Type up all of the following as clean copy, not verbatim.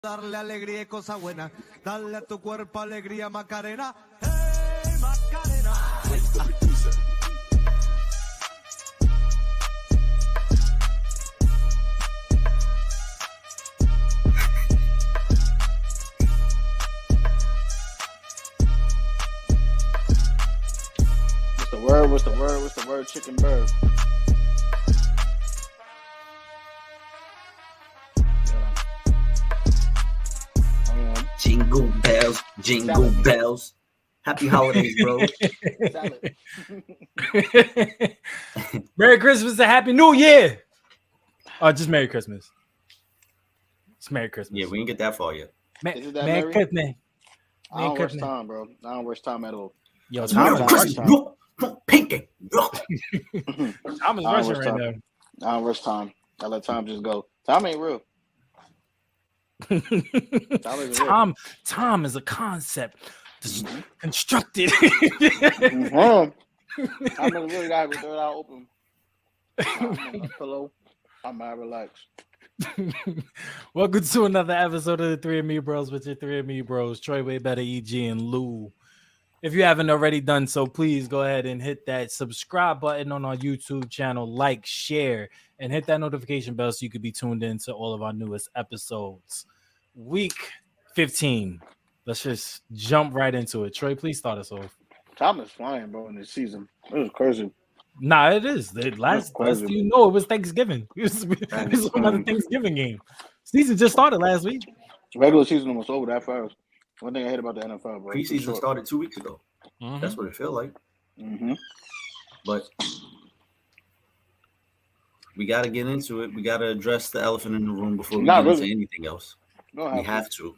Darle alegría y cosa buena, darle a tu cuerpo alegría, Macarena. ¡Hey, Macarena! What's the word, chicken bird? Jingle bells. Happy holidays, bro. Merry Christmas and Happy New Year. Oh, just Merry Christmas. It's Merry Christmas. Yeah, we didn't get that far yet. Merry Christmas. I don't waste time, bro. I don't waste time at all. Yo, Merry Christmas. Pinky. I'm rushing right now. I don't rush time. I let time just go. Time ain't real. Time is a concept constructed. I'm really got with third eye open. I'm on my pillow. I'm not relaxed. Welcome to another episode of the Three Amibros with your Three Amibros, Troy Way Better, EG, and Lou. If you haven't already done so, please go ahead and hit that subscribe button on our YouTube channel, like, share, and hit that notification bell so you can be tuned in to all of our newest episodes. Week 15. Let's just jump right into it. Troy, please start us off. Time is flying, bro, in this season. It was crazy. Nah, it is. The last you know, it was Thanksgiving. It was another Thanksgiving game. Season just started last week. Regular season was over that fast. One thing I hate about the NFL, bro. Preseason started 2 weeks ago. Mm-hmm. That's what it felt like. Mm-hmm. But we got to get into it. We got to address the elephant in the room before we get into anything else. We have to.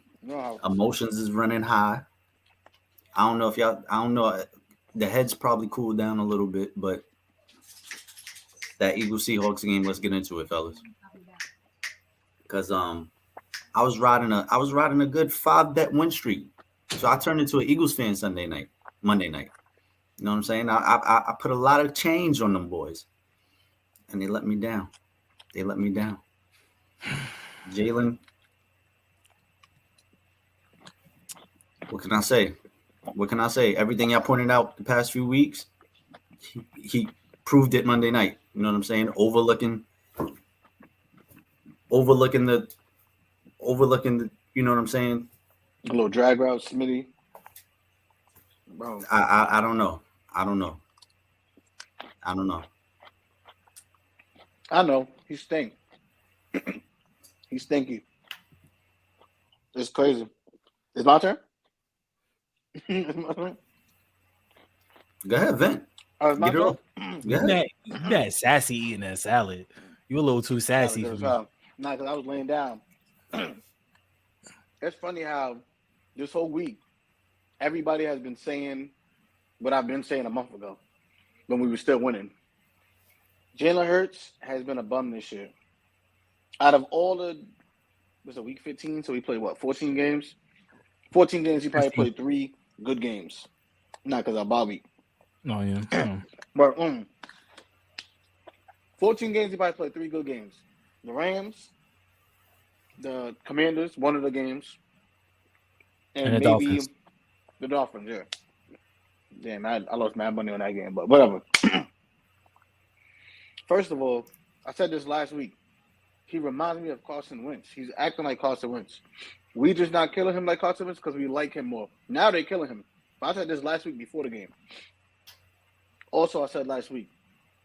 Emotions is running high. I don't know. The head's probably cooled down a little bit, but that Eagles Seahawks game, let's get into it, fellas. Because I was riding a good 5-bet win streak. So I turned into an Eagles fan Monday night. You know what I'm saying? I put a lot of change on them boys. And they let me down. Jalen, what can I say? Everything y'all pointed out the past few weeks, he proved it Monday night. You know what I'm saying? Overlooking the, you know what I'm saying? A little drag route, Smitty. Bro. I don't know. I know. He stink. He's stinky. It's crazy. It's my turn? Go ahead, vent. It's my turn? Yeah, sassy eating that salad. You a little too sassy for me. Nah, because I was laying down. It's funny how this whole week, everybody has been saying what I've been saying a month ago when we were still winning. Jalen Hurts has been a bum this year. Out of all was it week 15? So he played, 14 games? 14 games, he probably played 3 good games. Not because I Bobby. Oh, yeah. But 14 games, he probably played 3 good games. The Rams, the Commanders, one of the games. And maybe Dolphins. The Dolphins, yeah. Damn, I lost mad money on that game, but whatever. First of all, I said this last week. He reminds me of Carson Wentz. He's acting like Carson Wentz. We just not killing him like Carson Wentz because we like him more. Now they're killing him. But I said this last week before the game. Also, I said last week,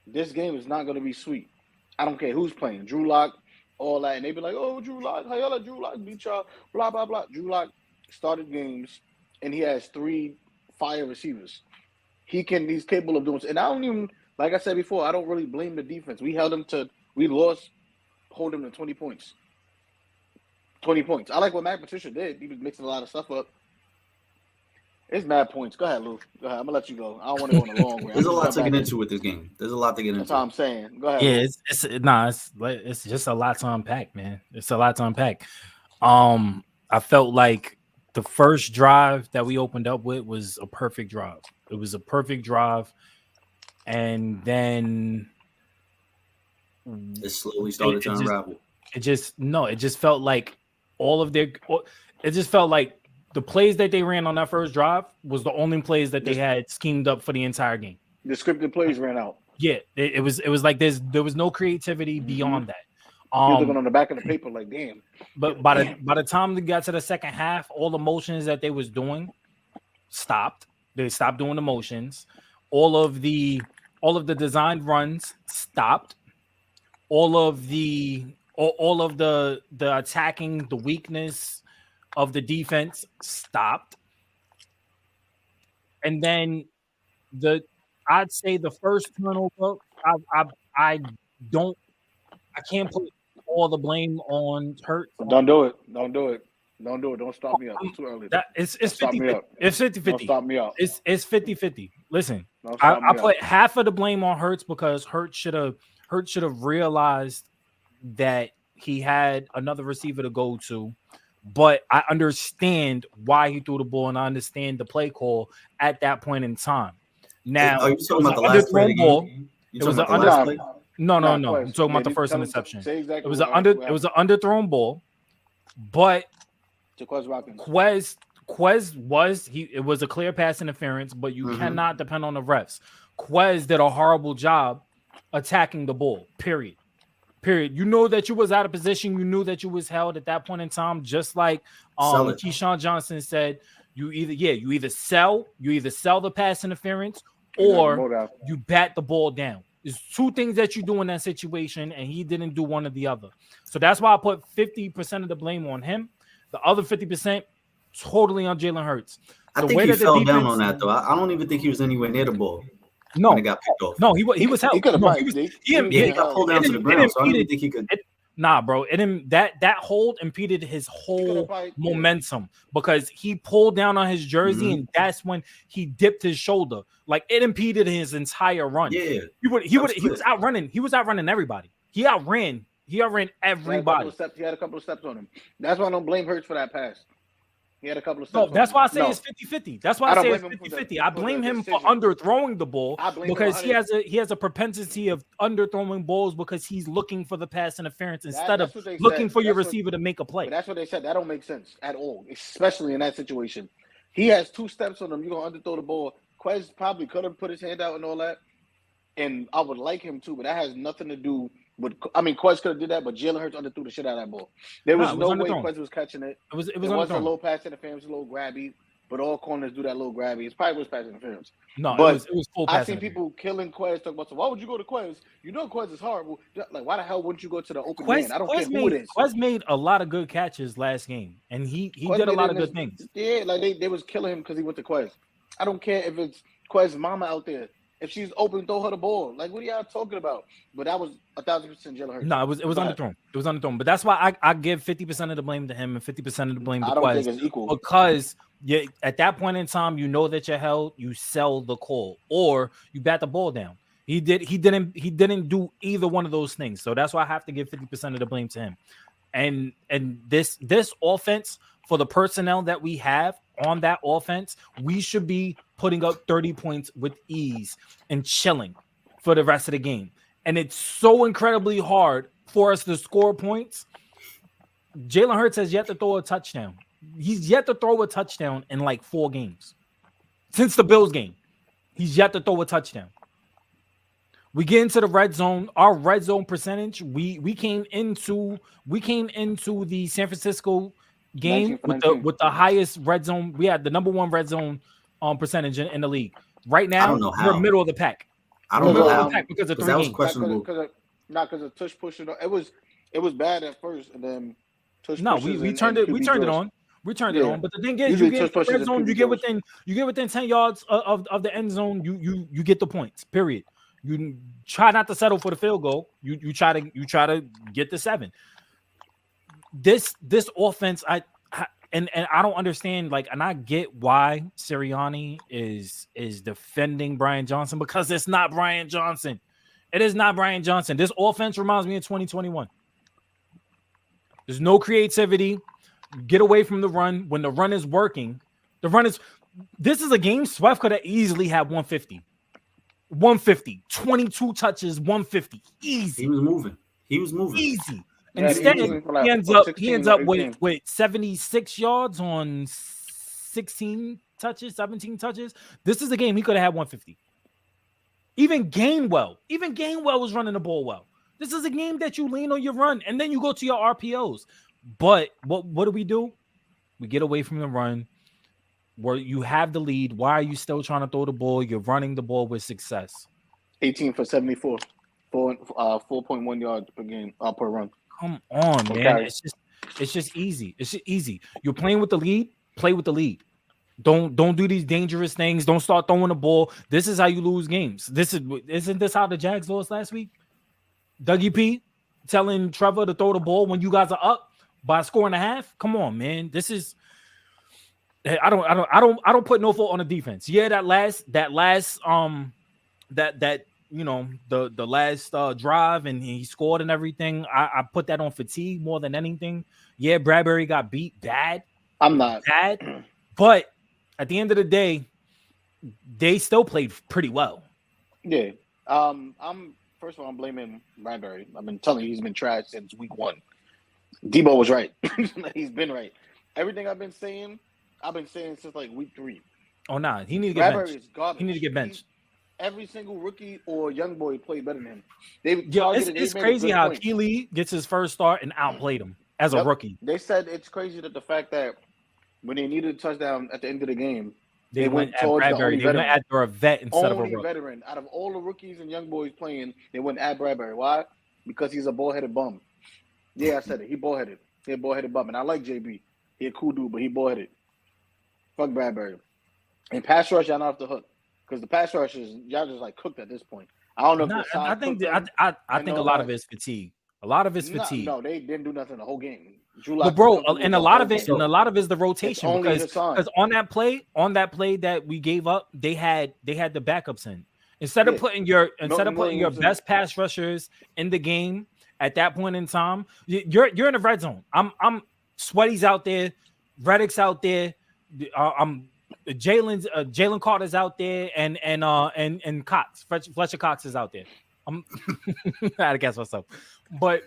this game is not going to be sweet. I don't care who's playing. Drew Lock, all that. And they be like, oh, Drew Lock, how y'all let Drew Lock beat y'all, blah, blah, blah. Drew Lock started games, and he has 3 fire receivers. He's capable of doing – and I don't even – like I said before, I don't really blame the defense. We lost, hold him to 20 points. 20 points. I like what Matt Patricia did. He was mixing a lot of stuff up. It's mad points. Go ahead, Lou. Go ahead. I'm going to let you go. I don't want to go on a long way. There's a lot to get into with this game. That's what I'm saying. Go ahead. Yeah, it's just a lot to unpack, man. It's a lot to unpack. I felt like the first drive that we opened up with was a perfect drive. It was a perfect drive. And then it slowly started to unravel. It just felt like it just felt like the plays that they ran on that first drive was the only plays that they had schemed up for the entire game. The scripted plays ran out. Yeah, it was like there was no creativity beyond that. Looking on the back of the paper like, damn. But by the time they got to the second half, all the motions that they was doing stopped. They stopped doing the motions. All of the designed runs stopped. All of the attacking, the weakness of the defense stopped. And then I'd say the first turnover, I can't put all the blame on Hurts. Don't do it. Don't stop me up. It's too early. It's 50-50. It's 50-50. Don't stop me up. It's 50-50. Listen, I put half of the blame on Hurts because Hurts should have realized that he had another receiver to go to. But I understand why he threw the ball, and I understand the play call at that point in time. Now, are you talking about the last play ball? It was an under. No. I'm talking about the first interception. It was an underthrown ball, but Quez it was a clear pass interference, but you cannot depend on the refs. Quez did a horrible job attacking the ball. Period. You know that you was out of position. You knew that you was held at that point in time. Just like Keyshawn Johnson said, you either sell the pass interference or you bat the ball down. There's two things that you do in that situation, and he didn't do one or the other. So that's why I put 50% of the blame on him. The other 50% totally on Jalen Hurts. I think he fell down on that though. I don't even think he was anywhere near the ball. No, when it got picked off. No, he was held. He could have he got pulled down to the ground, so I don't even think he could. Nah, bro. That hold impeded his whole momentum because he pulled down on his jersey, and that's when he dipped his shoulder. Like it impeded his entire run. Yeah, he was outrunning. He was outrunning everybody. He outran everybody. He had a couple of steps on him. That's why I don't blame Hurts for that pass. He had a couple of steps. No, that's why I say it's 50-50. That's why I say it's 50-50. I blame him for underthrowing the ball because he has a propensity of underthrowing balls because he's looking for the pass interference instead of looking for your receiver to make a play. But that's what they said. That don't make sense at all, especially in that situation. He has two steps on him. You're going to underthrow the ball. Quez probably could have put his hand out and all that, and I would like him to, but that has nothing to do with – I mean, Quez could have did that, but Jalen Hurts underthrew the shit out of that ball. There was no way Quez was catching it. It was a low pass interference, a little grabby, but all corners do that little grabby. It probably was pass interference. No, but it was full pass. I've seen people killing Quez, talking about, so why would you go to Quez? You know Quez is horrible. Like, why the hell wouldn't you go to the open man? I don't care who it is. Quez made a lot of good catches last game, and he did a lot of good things. Yeah, like they was killing him because he went to Quez. I don't care if it's Quez's mama out there. If she's open, throw her the ball. Like, what are y'all talking about? But that was 1,000% Jalen Hurts. No, it was underthrown. It was underthrown. But that's why I give 50% of the blame to him and 50% of the blame to Quez. I don't think it's equal. Because at that point in time, you know that you're held, you sell the call, or you bat the ball down. He didn't do either one of those things. So that's why I have to give 50% of the blame to him. And this offense, for the personnel that we have on that offense, we should be putting up 30 points with ease and chilling for the rest of the game. And it's so incredibly hard for us to score points. Jalen Hurts has yet to throw a touchdown. He's yet to throw a touchdown in like 4 games. Since the Bills game, he's yet to throw a touchdown. We get into the red zone. Our red zone percentage, we came into the San Francisco game with the highest red zone. We had the number 1 red zone percentage in the league. Right now, we're middle of the pack. I don't know how because of 3 that was games. questionable. Because of Tush pushing. It was bad at first, and then Tush. No, we turned it on. We turned it on. But the thing is, you get red zone, you get within 10 yards of the end zone, you get the points. Period. You try not to settle for the field goal. You try to get the 7. This offense, I don't understand, like, and I get why Sirianni is defending Brian Johnson, because it's not Brian Johnson. It is not Brian Johnson. This offense reminds me of 2021. There's no creativity. Get away from the run. When the run is working, this is a game Swift could have easily had 150. 150, 22 touches, 150. Easy. He was moving. Easy. Instead, he ends up with 76 yards on 16 touches, 17 touches. This is a game he could have had 150. Even Gainwell was running the ball well. This is a game that you lean on your run, and then you go to your RPOs. But what do? We get away from the run. Where you have the lead. Why are you still trying to throw the ball? You're running the ball with success. 18 for 74, 4.1 yards per game per run. Come on, man. It's just easy. It's just easy. You're playing with the lead. Play with the lead. Don't do these dangerous things. Don't start throwing the ball. This is how you lose games. Isn't this how the Jags lost last week? Dougie P telling Trevor to throw the ball when you guys are up by a score and a half. Come on, man. This is. I don't put no fault on the defense. Yeah, that last you know the last drive and he scored and everything. I put that on fatigue more than anything. Yeah, Bradbury got beat bad. I'm not bad, but at the end of the day, they still played pretty well. Yeah. First of all, I'm blaming Bradbury. I've been telling you he's been trash since week 1. Debo was right. He's been right. Everything I've been saying since like week 3. Oh nah, he need to get Bradbury benched. Is garbage. He need to get benched. Every single rookie or young boy played better than him. It's crazy how Keeley gets his first start and outplayed him as a rookie. They said it's crazy that the fact that when they needed a touchdown at the end of the game, they went at Bradbury. They went after a vet instead of a rookie. Veteran. Out of all the rookies and young boys playing, they went at Bradbury. Why? Because he's a bullheaded bum. Yeah, I said it. He bullheaded. He a bullheaded bum. And I like JB. He a cool dude, but he bullheaded. Fuck Bradbury. And pass rush, y'all not off the hook. Because the pass rush is, y'all just like cooked at this point. I don't know if I think a lot of it is fatigue. A lot of it's fatigue. No, they didn't do nothing the whole game. But bro, and a lot of it is the rotation because on that play that we gave up, they had the backups in. Instead of putting your best pass rushers in the game at that point in time, you're in the red zone. I'm Sweaty's out there, Reddick's out there, Jalen Carter's out there, and Cox, Fletcher Cox is out there. I had to guess myself, but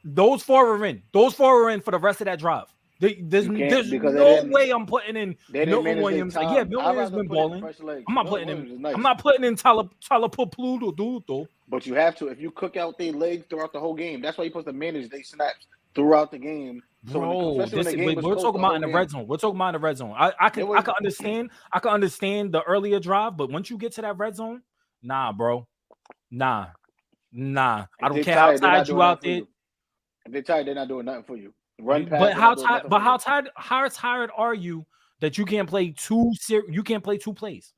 those four are in. Those four are in for the rest of that drive. There's no way I'm putting in Milton Williams. Like, yeah, Milton Williams been balling. I'm not putting in. I'm not putting in Tyler Papludo, dude, though. But you have to. If you cook out their legs throughout the whole game, that's why you're supposed to manage their snaps throughout the game. So we're talking about in the red zone. We're talking about in the red zone. I can understand. I can understand the earlier drive, but once you get to that red zone, nah, bro, nah. I don't care how tired you out there. If they're tired, they're not doing nothing for you. But how tired are you that you can't play you can't play 2 plays?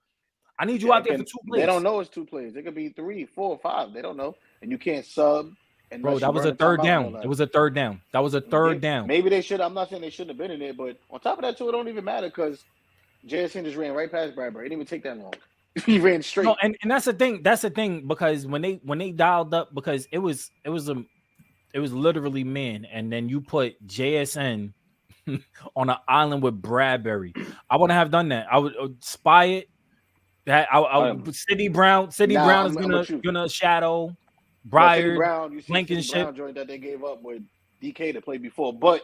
I need you out there for 2 plays. They don't know it's 2 plays. It could be 3, 4, 5. They don't know, and you can't sub. Bro, that was a third down. It was a third down. That was a third down. Maybe they should. I'm not saying they shouldn't have been in it, but on top of that, too, it don't even matter because JSN just ran right past Bradbury. It didn't even take that long. He ran straight. No, and that's the thing. That's the thing because when they dialed up, because it was literally man, and then you put JSN on an island with Bradbury. I wouldn't have done that. I would spy it. That Sidney Brown is gonna shadow Breyer, Blankenship joint that they gave up with DK to play before, but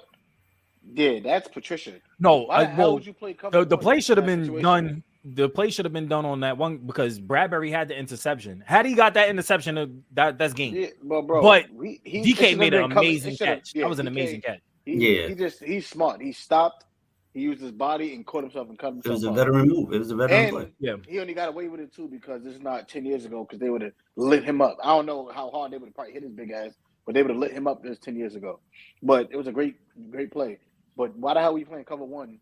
yeah, that's Patricia. No, would you play the play should have been done. The play should have been done on that one because Bradbury had the interception. Had he got that interception, that's game. Yeah, but DK made an amazing catch. That was an amazing catch. He's smart. He stopped. He used his body and caught himself and cut himself. It was a veteran move. It was a veteran play. Yeah, he only got away with it too because it's not 10 years ago because they would have lit him up. I don't know how hard they would have probably hit his big ass, but they would have lit him up this 10 years ago. But it was a great play. But why the hell are we playing cover 1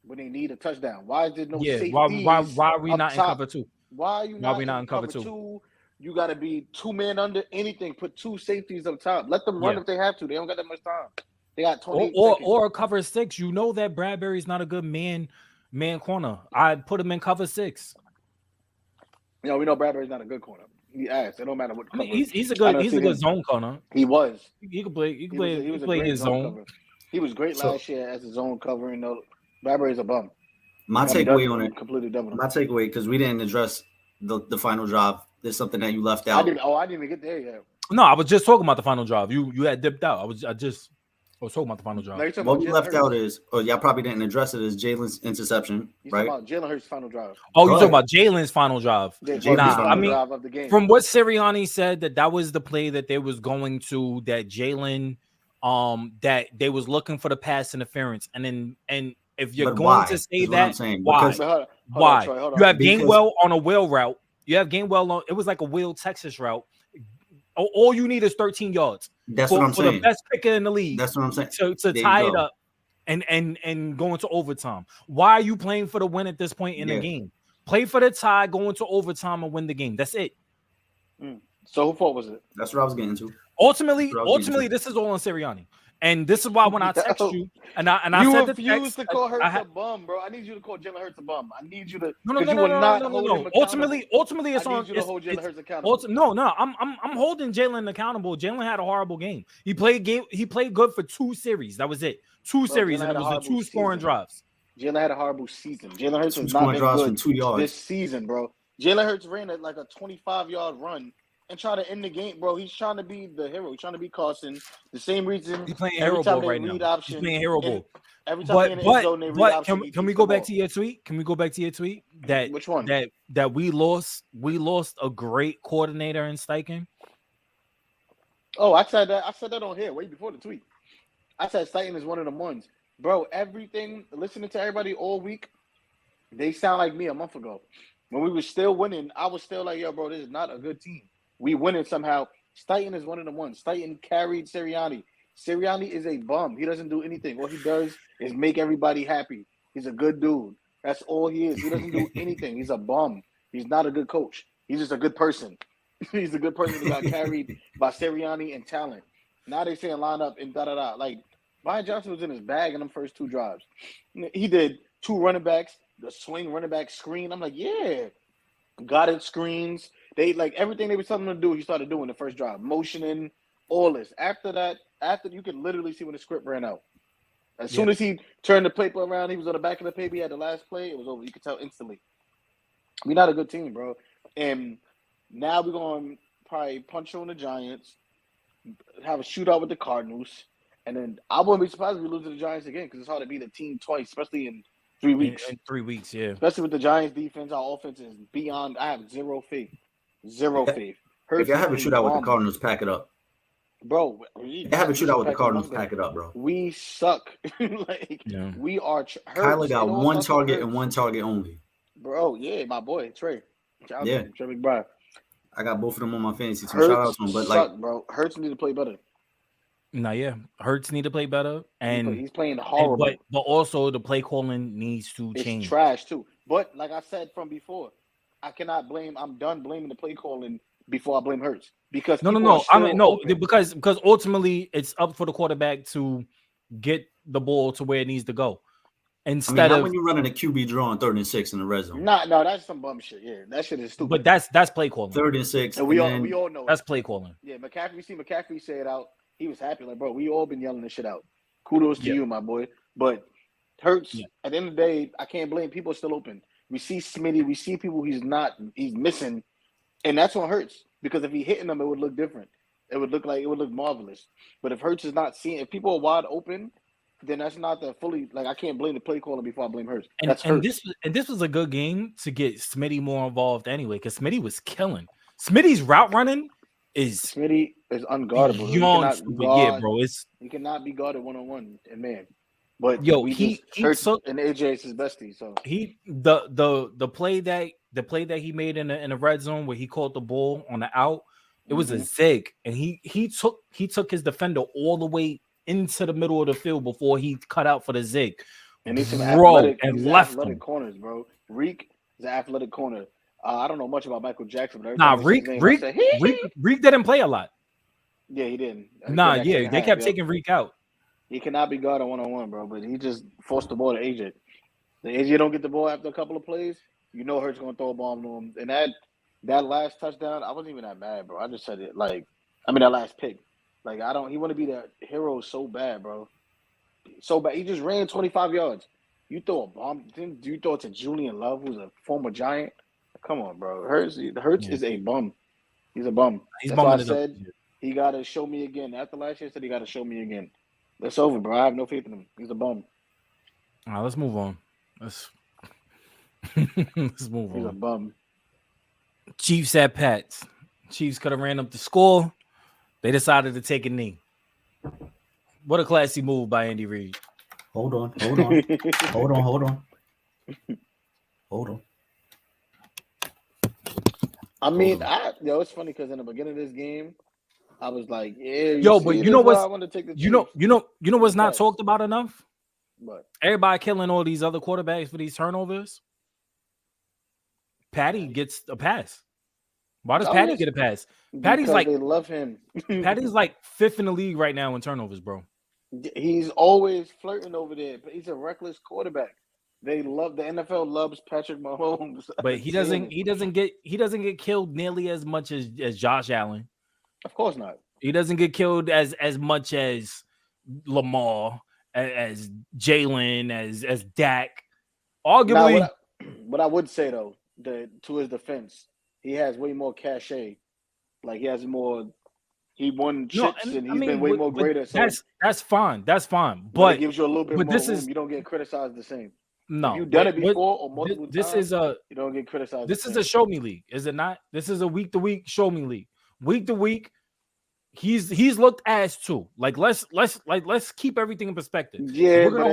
when they need a touchdown? Why is there no safety? Why are we not top? In cover 2? Why are you not in cover 2? You got to be 2 men under anything. Put 2 safeties up top. Let them run if they have to. They don't got that much time. They got 20 or cover 6. You know that Bradbury's not a good man corner. I'd put him in cover 6. You know, we know Bradbury's not a good corner. He asked. It don't matter what cover. He's a good zone corner. He was. He could play. He played his zone. Cover. He was great last year as a zone cover. Bradbury's a bum. My takeaway on it. Completely done. My takeaway, because we didn't address the final drive. There's something that you left out. I didn't even get there yet. No, I was just talking about the final drive. You had dipped out. I was talking about the final drive. What we left out is, y'all probably didn't address it, is Jalen's interception, right? Talking about Jalen Hurts' final drive. Oh, you talking about Jalen's final drive? Drive of the game. From what Sirianni said, that was the play that they was going to, that Jalen, that they was looking for the pass interference, and if you're going to say that, why? You have Gainwell on a wheel route. You have Gainwell on. It was like a wheel Texas route. All you need is 13 yards. That's what I'm saying. For the best kicker in the league. That's what I'm saying. To tie it up and go into overtime. Why are you playing for the win at this point in the game? Play for the tie, go into overtime, and win the game. That's it. So whose fault was it? That's what I was getting to. Ultimately, this is all on Sirianni. And this is why when I text you, and I said refuse to call Hurts a bum, bro. I need you to call Jalen Hurts a bum. I need you to. No. Ultimately, it's on. You to hold Jalen Hurts accountable. I'm holding Jalen accountable. Jalen had a horrible game. He played good for 2 series. That was it. 2 series, and it was the 2 scoring drives. Jalen had a horrible season. Jalen Hurts was not been good 2 yards this season, bro. Jalen Hurts ran like a 25-yard run and try to end the game, bro. He's trying to be the hero. He's trying to be Carson. The same reason. He's playing hero ball right now. He's playing hero ball. Every time they in the zone, they read option. Can we go back to your tweet? That which one? That we lost a great coordinator in Steichen. Oh, I said that on here way before the tweet. I said Steichen is one of the ones, bro. Everything. Listening to everybody all week, they sound like me a month ago. When we were still winning, I was still like, yo, bro, this is not a good team. We winning somehow. Steichen is one of the ones. Steichen carried Sirianni. Sirianni is a bum. He doesn't do anything. All he does is make everybody happy. He's a good dude. That's all he is. He doesn't do anything. He's a bum. He's not a good coach. He's just a good person. He's a good person that got carried by Sirianni and talent. Now they saying line up and da-da-da. Like, Brian Johnson was in his bag in them first 2 drives. He did 2 running backs, the swing running back screen. I'm like, yeah. Got it screens. They like everything they were telling him to do, he started doing the first drive. Motioning, all this. After that, you could literally see when the script ran out. As soon as he turned the paper around, he was on the back of the paper, he had the last play, it was over. You could tell instantly. We're not a good team, bro. And now we're going to probably punch on the Giants, have a shootout with the Cardinals, and then I wouldn't be surprised if we lose to the Giants again because it's hard to beat a team twice, especially in 3 weeks. In 3 weeks, yeah. Especially with the Giants defense, our offense is beyond. I have zero faith. Zero faith. If you have a shootout with the Cardinals, pack it up. Bro, you have a shootout with the Cardinals, pack it up, bro. We suck. We are. Kyler got 1 target and 1 target only. Bro, yeah, my boy, Trey. Trey McBride. I got both of them on my fantasy team. Shout out to him. But bro, Hurts need to play better. Hurts need to play better, and he's playing horrible. But also the play calling needs to change. It's trash too. But like I said from before, I cannot blame. I'm done blaming the play calling before I blame Hurts because because ultimately it's up for the quarterback to get the ball to where it needs to go. Instead of when you're running a QB draw on 3rd and 6 in the red zone. No, that's some bum shit. Yeah, that shit is stupid. But that's play calling. 3rd and 6. And we all know that's play calling. Yeah, McCaffrey say it out. He was happy, like, bro, we all been yelling this shit out. Kudos to you, my boy. But Hurts, at the end of the day, I can't blame. People are still open. We see Smitty. We see people he's missing. And that's what hurts. Because if he hitting them, it would look different. It would look marvelous. But if Hurts is not seeing, if people are wide open, then that's not the fully, like, I can't blame the play caller before I blame Hurts. This was a good game to get Smitty more involved anyway, because Smitty was killing. Smitty's route running Smitty is unguardable. He cannot be guarded 1-on-1 and man. But he took, and AJ is his bestie. So the play that he made in the red zone where he caught the ball on the out, it was a zig, and he took his defender all the way into the middle of the field before he cut out for the zig. And he's some athletic corners, bro. Reek is an athletic corner. I don't know much about Michael Jackson, but Reek didn't play a lot. Yeah, he didn't. They kept taking Reek out. He cannot be guarded 1-on-1, bro. But he just forced the ball to AJ. The AJ don't get the ball after a couple of plays. You know Hurts gonna throw a bomb to him. And that last touchdown, I wasn't even that mad, bro. I just said it that last pick. Like he want to be the hero so bad, bro. So bad. He just ran 25 yards. You throw a bomb. Then you throw it to Julian Love, who's a former Giant. Come on, bro. Hurts is a bum. He's a bum. He's That's why I He got to show me again. After last year, said he got to show me again. That's over, bro. I have no faith in him. He's a bum. All right, let's move on. Let's move on. He's a bum. Chiefs at Pats. Chiefs could have ran up the score. They decided to take a knee. What a classy move by Andy Reid. Hold on. I mean, it's funny because in the beginning of this game, I was like, yeah, but you know what? I want to take the you know what's not talked about enough? But everybody killing all these other quarterbacks for these turnovers. Patty gets a pass. Why does Patty get a pass? Patty's like they love him. Patty's like 5th in the league right now in turnovers, bro. He's always flirting over there, but he's a reckless quarterback. They love the NFL loves Patrick Mahomes, but he doesn't get killed nearly as much as Josh Allen. Of course not. He doesn't get killed as much as Lamar, as Jalen, as Dak. Arguably, what I would say though, to his defense, he has way more cachet. Like he has more. He won chips and he's been way more greater. So that's fine. But it gives you a little bit more room. You don't get criticized the same. No, if you've done it before or multiple times. You don't get criticized. This is a show me league, is it not? This is a week to week show me league. Week to week, he's looked ass too. Like let's keep everything in perspective. Yeah, we're gonna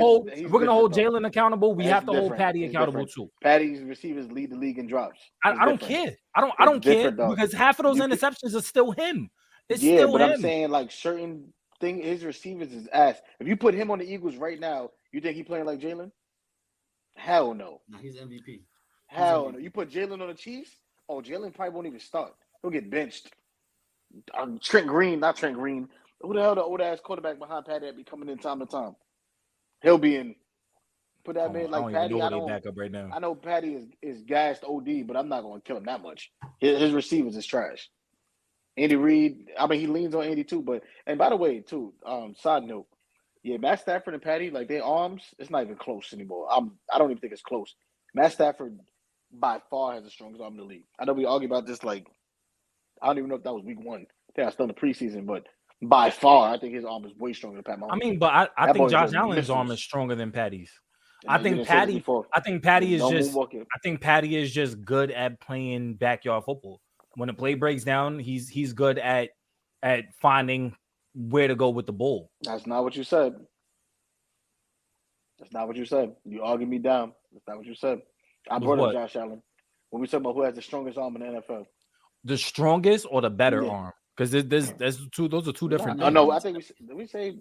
hold Jalen accountable. We have to hold Patty accountable too. Patty's receivers lead the league in drops. I don't care. I don't care because half of those interceptions are still him. It's still him. I'm saying like certain thing. His receivers is ass. If you put him on the Eagles right now, you think he playing like Jalen? Hell no. No, he's MVP. Hell no. You put Jalen on the Chiefs? Oh, Jalen probably won't even start. He'll get benched. Not Trent Green. Who the hell the old ass quarterback behind Patty that be coming in time to time? He'll be in. Put that man like Patty. I back up right now. I know Patty is gassed OD, but I'm not going to kill him that much. His receivers is trash. Andy Reid. I mean, he leans on Andy too. And by the way, too. Side note. Yeah, Matt Stafford and Patty, like their arms, it's not even close anymore. I don't even think it's close. Matt Stafford by far has the strongest arm in the league. I know we argue about this like I don't even know if that was week 1. I think I still in the preseason, but by far, I think his arm is way stronger than Pat Mahomes. I mean, but I think Josh Allen's arm is stronger than Patty's. I think Patty is just good at playing backyard football. When the play breaks down, he's good at finding where to go with the ball. That's not what you said. You argued me down. That's not what you said. I brought up Josh Allen. When we talk about who has the strongest arm in the NFL. The strongest or the better arm? Because those are two different things. No, I think we say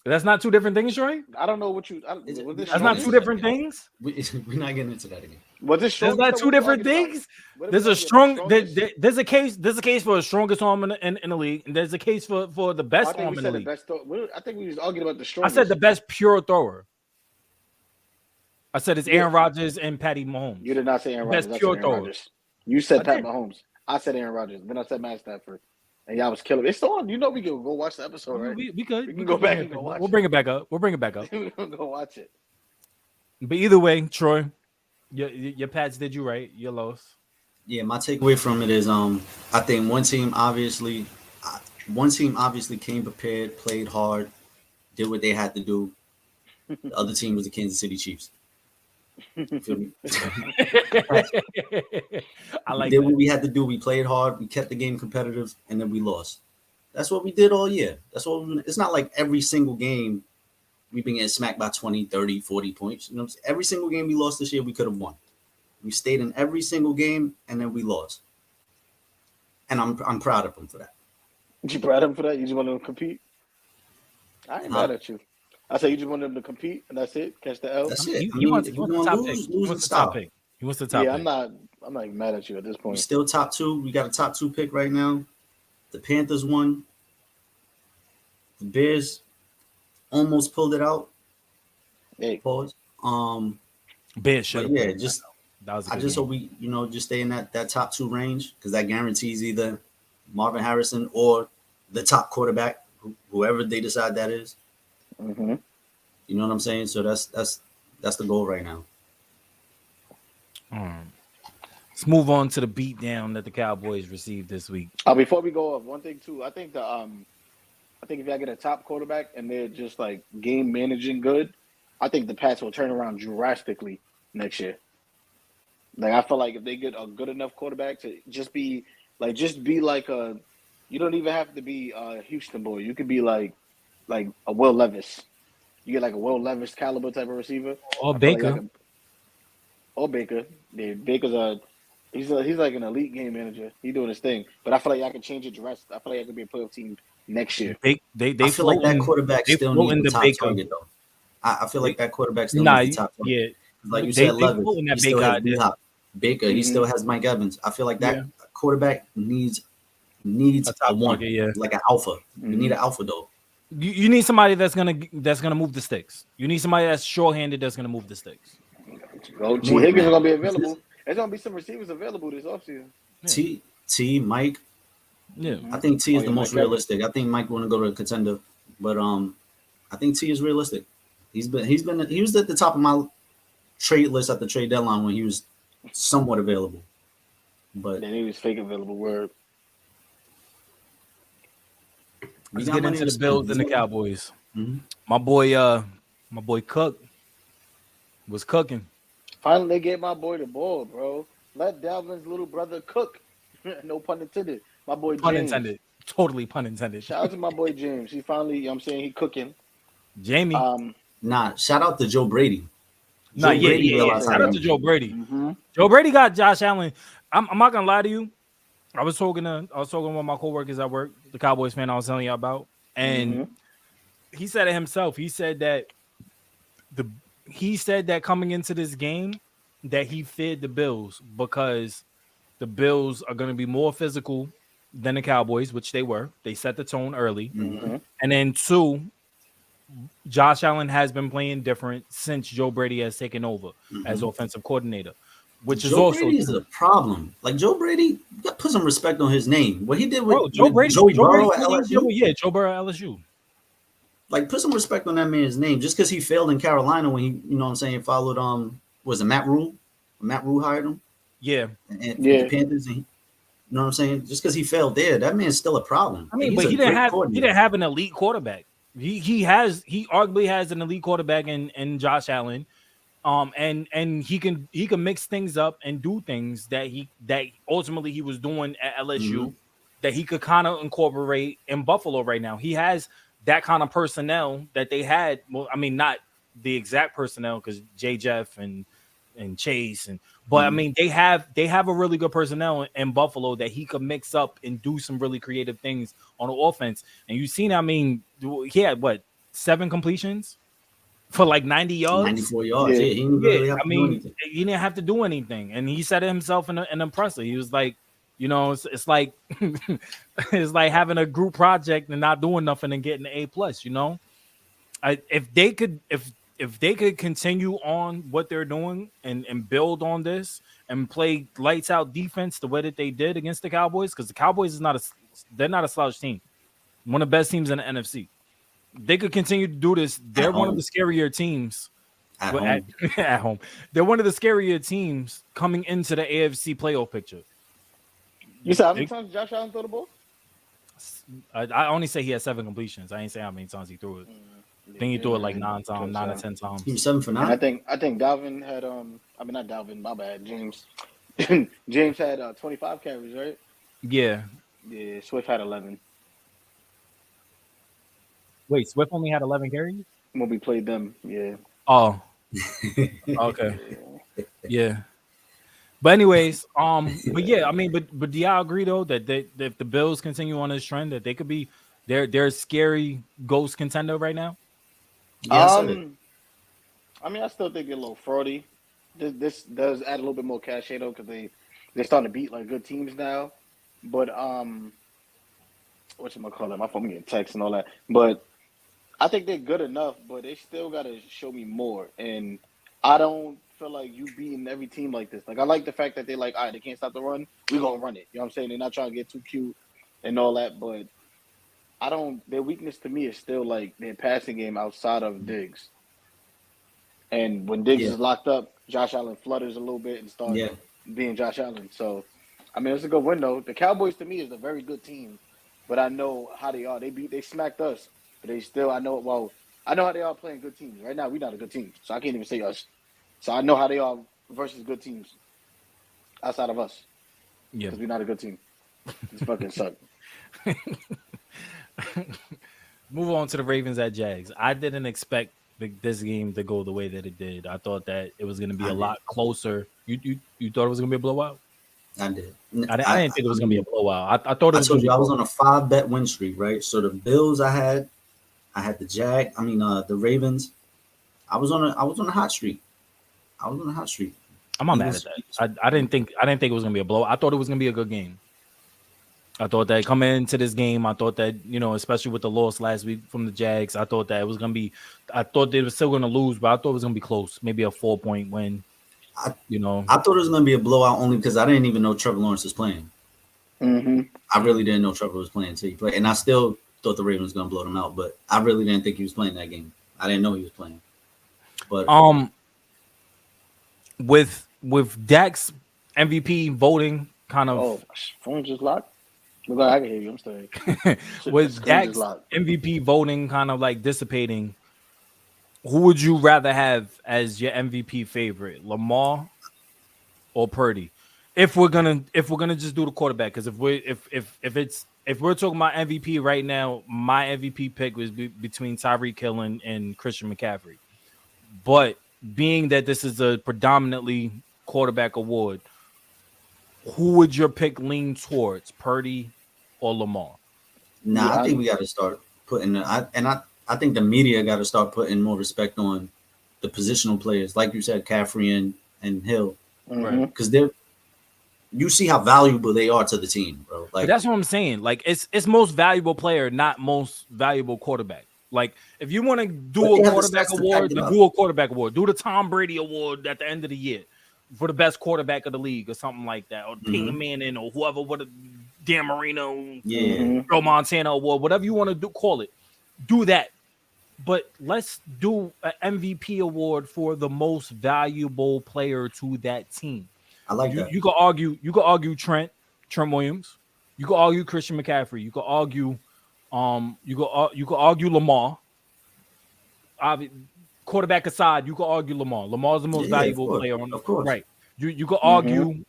that's not two different things, Troy? I don't know what you. That's not two different things. We're not getting into that again. There's not two different things. There's a strong. There's a case. There's a case for the strongest arm in the league, and there's a case for the best arm in the league. I think we was arguing about the strongest. I said the best pure thrower. I said it's Aaron Rodgers and Patty Mahomes. You did not say Aaron Rodgers. Best pure thrower. You said Pat Mahomes. I said Aaron Rodgers. Then I said Matt Stafford. And y'all was killing. It's on. You know we can go watch the episode, right? We could. We can go back and go watch it. We'll bring it back up. We're going to go watch it. But either way, Troy, your Pats did you right. Your loss. Yeah, my takeaway from it is I think one team obviously came prepared, played hard, did what they had to do. The other team was the Kansas City Chiefs. Feel me? I like did what we had to do. We played hard. We kept the game competitive, and then we lost. That's what we did all year. That's what it's not like every single game we've been getting smacked by 20, 30, 40 points. You know, every single game we lost this year, we could have won. We stayed in every single game, and then we lost. And I'm proud of them for that. You proud of them for that? You just want them to compete? I ain't mad at you. I say you just want them to compete, and that's it. Catch the L. That's it. He wants the top pick. He wants the top pick. He wants the top pick. I'm not even mad at you at this point. We're still top 2. We got a top 2 pick right now. The Panthers won. The Bears almost pulled it out. Hey. Pause. Bears should. Yeah, I just hope we, just stay in that top 2 range because that guarantees either Marvin Harrison or the top quarterback, whoever they decide that is. Mm-hmm. You know what I'm saying? So that's the goal right now. Let's move on to the beatdown that the Cowboys received this week. Before we go off, one thing too, I think if y'all get a top quarterback and they're just like game managing good, I think the Pats will turn around drastically next year. Like I feel like if they get a good enough quarterback to just be like a, you don't even have to be a Houston boy. You could be like a Will Levis. You get like a Will Levis caliber type of receiver. Or Baker. Baker. Yeah, Baker's he's like an elite game manager. He's doing his thing. But I feel like I can change it drastically. I feel like I could be a playoff team next year. I feel like that quarterback still needs the top target though. I feel like that quarterback still needs the top target. Yeah. Like you said, Levis. He still has top. Baker, he still has Mike Evans. I feel like that quarterback needs a one, like an alpha. You need an alpha though. You need somebody that's gonna move the sticks. You need somebody that's short-handed that's gonna move the sticks. G. Higgins is gonna be available. There's gonna be some receivers available this offseason. T, Mike. Yeah, I think T is the most realistic. I think Mike want to go to a contender, but I think T is realistic. He was at the top of my trade list at the trade deadline when he was somewhat available, but then he was fake available. Word. Let's get into the Bills and the Cowboys. Mm-hmm. My boy Cook was cooking. Finally, they gave my boy the ball, bro. Let Dalvin's little brother cook. No pun intended. My boy James. Pun intended. Totally pun intended. Shout out to my boy James. He finally, you know what I'm saying, he cooking. Jamie. Shout out to Joe Brady. Shout out to Joe Brady. Mm-hmm. Joe Brady got Josh Allen. I'm not gonna lie to you. I was talking with my coworkers at work, the Cowboys fan I was telling you about, and he said it himself. He said that coming into this game that he feared the Bills because the Bills are going to be more physical than the Cowboys, which they were. They set the tone early, and then 2, Josh Allen has been playing different since Joe Brady has taken over as offensive coordinator. Which is Joe also Brady is a problem. Like Joe Brady, you got to put some respect on his name. What he did with Joe Brady at LSU. Joe Burrow at LSU. Like put some respect on that man's name. Just because he failed in Carolina when he, you know what I'm saying, followed was it Matt Rule? Matt Rule hired him. Yeah, and the Panthers. And you know what I'm saying? Just because he failed there, that man's still a problem. I mean, but he didn't have an elite quarterback. He arguably has an elite quarterback in Josh Allen. And he can mix things up and do things that ultimately he was doing at LSU that he could kind of incorporate in Buffalo right now. He has that kind of personnel that they had. Well, I mean, not the exact personnel because J. Jeff and Chase but I mean they have a really good personnel in Buffalo that he could mix up and do some really creative things on the offense. And you've seen, I mean, he had 7 completions for like 90 yards, 94 yards. Yeah, he didn't have to do anything, and he said it himself in an impressor. He was like, you know, it's like it's like having a group project and not doing nothing and getting an A+. You know, if they could continue on what they're doing and build on this and play lights out defense the way that they did against the Cowboys, because the Cowboys they're not a slouch team, one of the best teams in the NFC. They could continue to do this. They're one of the scarier teams at home. They're one of the scarier teams coming into the AFC playoff picture. You said how many times Josh Allen threw the ball? I only say he had 7 completions. I ain't say how many times he threw it. I think he threw it like 9 times, 9 or 10 times. He was 7 for 9. I think Dalvin had not Dalvin, my bad. James. James had 25 carries, right? Yeah. Yeah, Swift had 11. Wait, Swift only had 11 carries? When we played them, yeah. Oh. Okay. Yeah. But anyways, but yeah, I mean, but do y'all agree though that if the Bills continue on this trend that they could be they're a scary ghost contender right now? Yeah, I mean, I still think they're a little fraudy. This does add a little bit more cachet though, because they're starting to beat like good teams now. But whatchamacallit, my phone getting texts and all that. But I think they're good enough, but they still gotta show me more. And I don't feel like you beating every team like this. Like I like the fact that they're like, all right, they can't stop the run, we're gonna run it. You know what I'm saying? They're not trying to get too cute and all that, but their weakness to me is still like their passing game outside of Diggs. And when Diggs is locked up, Josh Allen flutters a little bit and starts being Josh Allen. So, I mean, it's a good win though. The Cowboys to me is a very good team, but I know how they are. They smacked us, but they still I know how they are playing good teams. Right now, we're not a good team, so I can't even say us. So I know how they are versus good teams outside of us. Yeah, because we're not a good team. It's fucking suck. Move on to the Ravens at Jags. I didn't expect this game to go the way that it did. I thought that it was going to be a lot closer. You thought it was going to be a blowout? I did. I didn't think it was going to be a blowout. I thought it was. I told you I was on a 5-bet win streak, right? So the Bills I had the Ravens. I was on a hot streak. I'm not mad at that. I didn't think it was going to be a blowout. I thought it was going to be a good game. I thought that coming into this game, I thought that, especially with the loss last week from the Jags, I thought that it was going to be, I thought they were still going to lose, but I thought it was going to be close, maybe a 4-point win. I thought it was going to be a blowout only because I didn't even know Trevor Lawrence was playing. Mm-hmm. I really didn't know Trevor was playing until he played. And I still thought the Ravens were going to blow them out, but I really didn't think he was playing that game. I didn't know he was playing. But with Dak's MVP voting kind of... Oh, phone just locked? I can hear you. I'm sorry. With Dak's MVP voting kind of like dissipating, who would you rather have as your MVP favorite, Lamar or Purdy? If we're gonna just do the quarterback, because if we're talking about MVP right now, my MVP pick was between Tyreek Hill and Christian McCaffrey. But being that this is a predominantly quarterback award, who would your pick lean towards, Purdy or Lamar? I think we got to start putting. I think the media got to start putting more respect on the positional players, like you said, Caffrey and Hill, right? Because you see how valuable they are to the team, bro. Like, but that's what I'm saying. Like it's most valuable player, not most valuable quarterback. Like if you want to do a quarterback award, do a quarterback award. Do the Tom Brady award at the end of the year for the best quarterback of the league or something like that, or Peyton Manning or whoever, Dan Marino, Joe Montana award, whatever you want to do, call it. Do that. But let's do an MVP award for the most valuable player to that team. I like that. You could argue Trent Williams. You could argue Christian McCaffrey. You could argue you could argue Lamar. Quarterback aside, you could argue Lamar. Lamar's the most valuable player on the court. Right. You could argue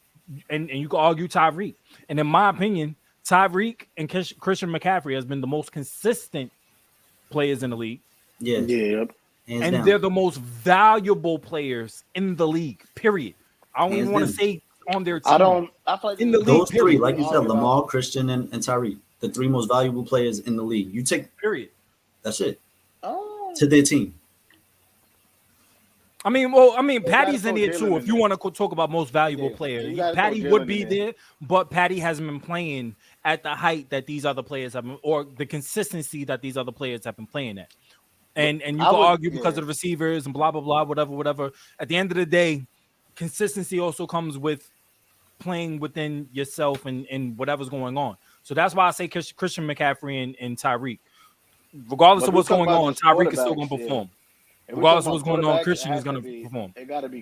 and you could argue Tyreek. And in my opinion, Tyreek and Christian McCaffrey has been the most consistent players in the league. Yeah. And they're the most valuable players in the league, period. I don't even want to say on their team. I feel like in the league, those period. three, like you said, Lamar, Christian, and Tyreek, the three most valuable players in the league. You take period. That's it. To their team. I mean, Patty's in here too. If you want to talk about most valuable player, Patty would be there, but Patty hasn't been playing at the height that these other players have been, or the consistency that these other players have been playing at. And you can argue because of the receivers and blah blah blah, whatever. At the end of the day, consistency also comes with playing within yourself and whatever's going on. So that's why I say Christian McCaffrey and Tyreek. Regardless of what's going on, Tyreek is still going to perform. Regardless of what's going on, Christian is going to perform. It got to be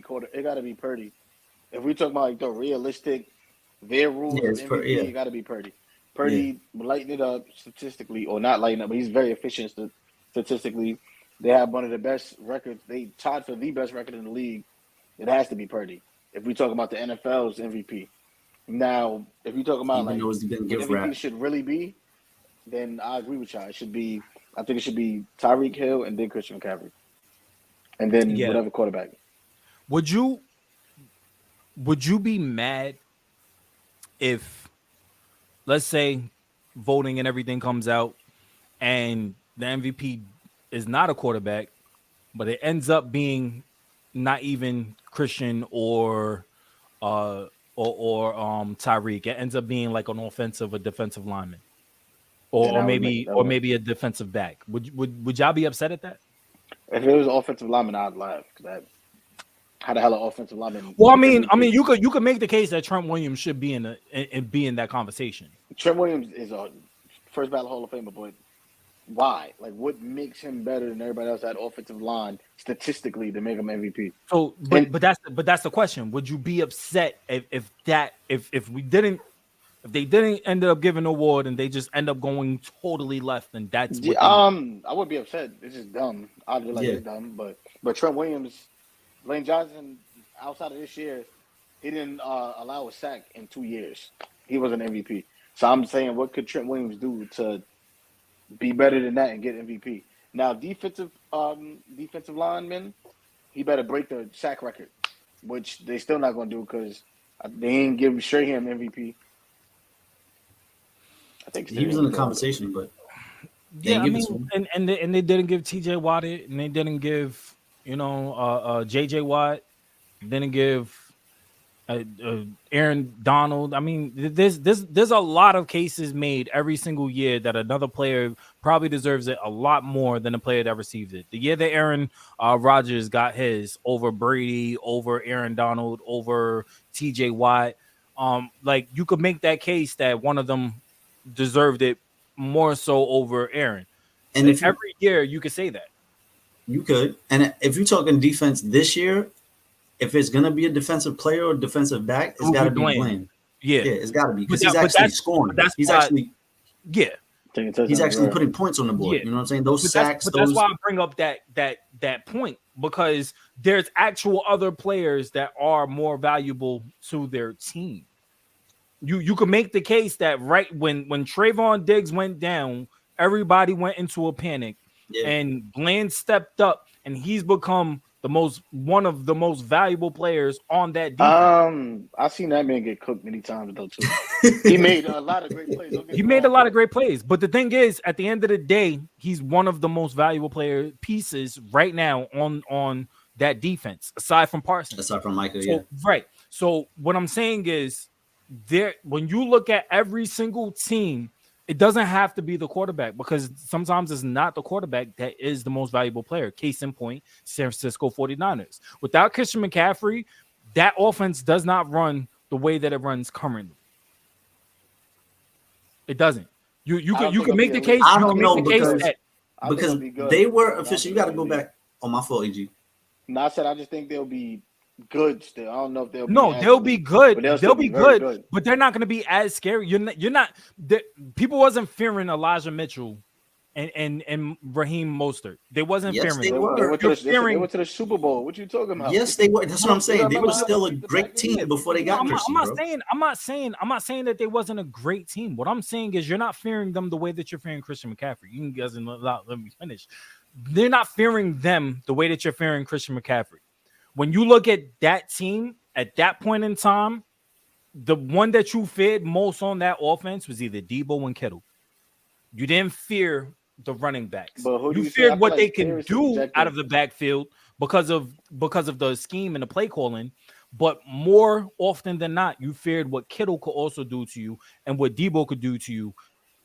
Purdy. If we talk about like the realistic, their rules of MVP, it got to be Purdy. Purdy lighting it up statistically, or not lighting up, but he's very efficient statistically. They have one of the best records. They tied for the best record in the league. It has to be Purdy. If we talk about the NFL's MVP. Now, if you talk about like MVP should really be, then I agree with y'all. I think it should be Tyreek Hill and then Christian McCaffrey. And then whatever quarterback. Would you be mad if, let's say, voting and everything comes out and the MVP is not a quarterback, but it ends up being not even Christian or Tyreek? It ends up being like an offensive or defensive lineman, or maybe a defensive back. Would y'all be upset at that? If it was an offensive lineman, I'd laugh. How the hell an offensive lineman? Well, I mean, you could make the case that Trent Williams should be in that conversation. Trent Williams is a first ballot Hall of Famer, but why? Like, what makes him better than everybody else at offensive line statistically to make him MVP? So, but that's the question. Would you be upset if they didn't end up giving an award and they just end up going totally left, and that's what I would be upset. It's just dumb. I'd be like, it's dumb. But Trent Williams, Lane Johnson, outside of this year, he didn't allow a sack in 2 years. He was an MVP. So I'm saying, what could Trent Williams do to be better than that and get MVP? Now, defensive lineman, he better break the sack record, which they still not going to do because they ain't give Strahan MVP. I think he was in the conversation, but and they didn't give TJ Watt it, and they didn't give JJ Watt, didn't give Aaron Donald. I mean, there's a lot of cases made every single year that another player probably deserves it a lot more than the player that received it. The year that Aaron Rodgers got his over Brady, over Aaron Donald, over TJ Watt, like you could make that case that one of them deserved it more so over Aaron. And every year you could say that. You could. And if you're talking defense this year, if it's going to be a defensive player or defensive back, it's got to be Bland. Yeah, it's got to be because he's actually scoring. He's actually putting points on the board. Yeah. You know what I'm saying? Those sacks. That's why I bring up that point, because there's actual other players that are more valuable to their team. You can make the case that right when Trayvon Diggs went down, everybody went into a panic, and Bland stepped up, and he's become one of the most valuable players on that defense. I've seen that man get cooked many times though too. He made a lot of great plays. But the thing is, at the end of the day, he's one of the most valuable pieces right now on that defense, aside from Parsons. Aside from Micah, Right. So what I'm saying is, when you look at every single team, it doesn't have to be the quarterback, because sometimes it's not the quarterback that is the most valuable player. Case in point, San Francisco 49ers. Without Christian McCaffrey, that offense does not run the way that it runs currently. It doesn't. You can make the case. I don't know because they were official. You got to go back on my fault, EG. No, I said I just think they'll be good still. I don't know if they'll be they'll be good. They'll be good, but they're not going to be as scary. You're not people wasn't fearing Elijah Mitchell and Raheem Mostert. They wasn't fearing. They went to the Super Bowl. What you talking about? Yes, they were. That's what I'm saying. They were still a great team before they got Christian. I'm not saying that they wasn't a great team. What I'm saying is you're not fearing them the way that you're fearing Christian McCaffrey. You guys let me finish. They're not fearing them the way that you're fearing Christian McCaffrey. When you look at that team at that point in time, the one that you feared most on that offense was either Debo and Kittle. You didn't fear the running backs. You feared what they can do out of the backfield because of the scheme and the play calling. But more often than not, you feared what Kittle could also do to you and what Debo could do to you.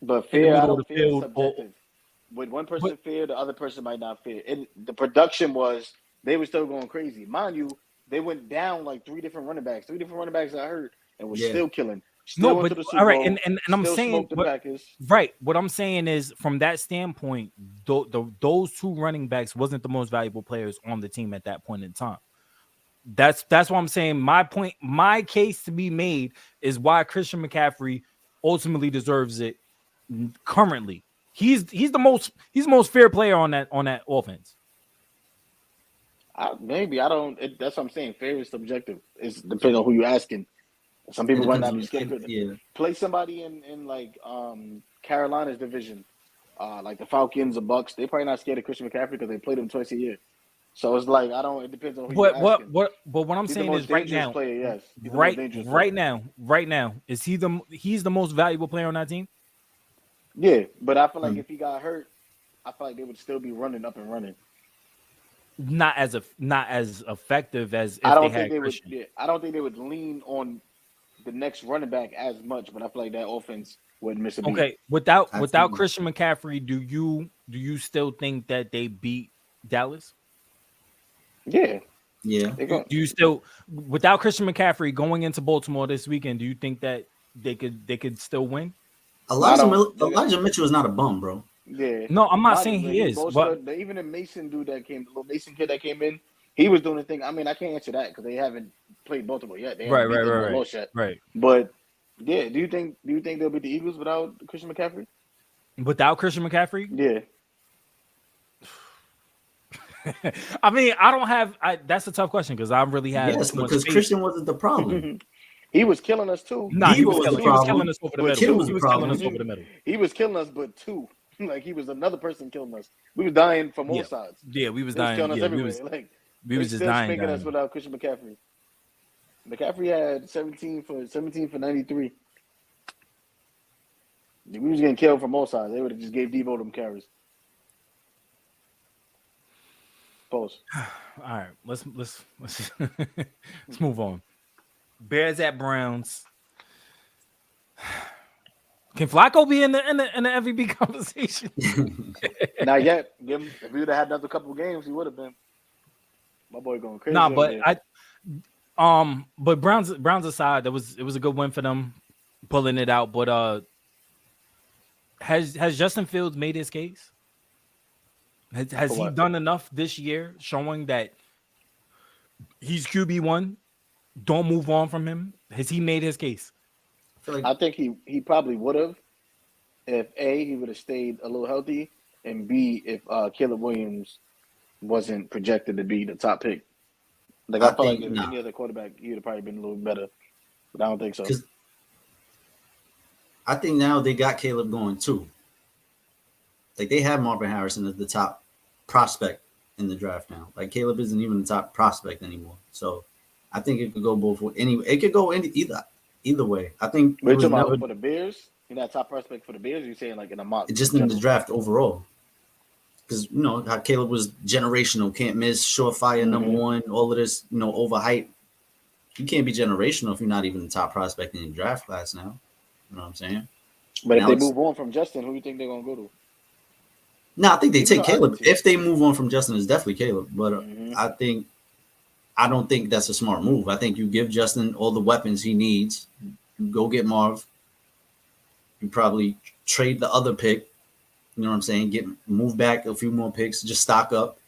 But fear, I don't fear is subjective. When one person feared, the other person might not fear. And the production was, they were still going crazy. Mind you, they went down like three different running backs I heard, and was still killing. All right, and I'm saying, right. What I'm saying is, from that standpoint, those two running backs wasn't the most valuable players on the team at that point in time. That's what I'm saying. My case to be made is why Christian McCaffrey ultimately deserves it currently. He's the most fair player on that offense. Maybe I don't. That's what I'm saying. Fair is subjective. It's depending on who you're asking. Some people might not be scared. Play somebody in like Carolina's division, like the Falcons, the Bucks. They probably not scared of Christian McCaffrey because they play them twice a year. So it's like I don't. It depends on who you're asking. But what I'm saying is right now, player, yes, right now, is he's the most valuable player on that team? Yeah, but I feel like if he got hurt, I feel like they would still be running up and running. Not as effective as if I don't they think had they Christian. would. Yeah, I don't think they would lean on the next running back as much, but I feel like that offense wouldn't miss a beat. Okay, without Christian McCaffrey, do you still think that they beat Dallas? Yeah. Do you still, without Christian McCaffrey going into Baltimore this weekend, do you think that they could still win? Elijah Mitchell is not a bum, bro. Yeah. No, I'm not saying he is. But even the Mason dude that came, the little Mason kid that came in, he was doing the thing. I mean, I can't answer that because they haven't played Baltimore yet. They haven't beat them or lost yet. Right. But yeah, do you think they'll beat the Eagles without Christian McCaffrey? Without Christian McCaffrey? Yeah. I mean, I don't have. That's a tough question because I really have. Yes, because Christian wasn't the problem. He was killing us too. Nah, he was killing us over the middle. He was killing us over the middle. He was killing us, but two. Like he was another person killing us. We was dying from all sides. Yeah, we was dying. Killing us everywhere. We was just dying. Us without Christian McCaffrey. McCaffrey had 17 for 93. We was getting killed from all sides. They would have just gave Devo them carries. Pause. All right, let's let's move on. Bears at Browns. Can Flacco be in the MVP conversation? Not yet. If we would have had another couple of games, he would have been. My boy going crazy. Nah, but but Browns aside, it was a good win for them pulling it out. But has Justin Fields made his case? Has he done enough this year showing that he's QB1? Don't move on from him. Has he made his case? I think he probably would have if A, he would have stayed a little healthy, and B, if Caleb Williams wasn't projected to be the top pick. Like I feel like if any other quarterback, he would have probably been a little better. But I don't think so. I think now they got Caleb going too. Like they have Marvin Harrison as the top prospect in the draft now. Like Caleb isn't even the top prospect anymore. So I think it could go both ways. It could go either way. I think for the Bears, you're not top prospect for the Bears. You're saying like in a mock, just in the draft overall. Because you know how Caleb was generational, can't miss, surefire, number one, all of this, overhyped. You can't be generational if you're not even the top prospect in your draft class now. You know what I'm saying? But now if they move on from Justin, who do you think they're gonna go to? No, I think they take Caleb. If they move on from Justin, it's definitely Caleb. But I don't think that's a smart move. I think you give Justin all the weapons he needs. You go get Marv. You probably trade the other pick. You know what I'm saying? Move back a few more picks. Just stock up.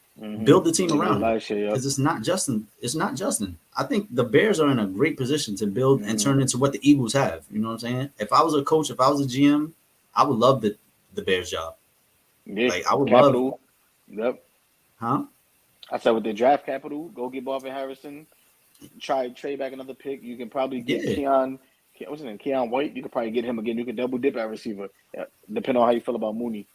Build the team around him. Because it's not Justin. It's not Justin. I think the Bears are in a great position to build and turn into what the Eagles have. You know what I'm saying? If I was a coach, if I was a GM, I would love the Bears job. Yeah, like I would capital. love. Yep. Huh? I said with the draft capital, go get Marvin Harrison. Trade back another pick. You can probably get Keon White. You could probably get him again. You can double dip at receiver, depending on how you feel about Mooney.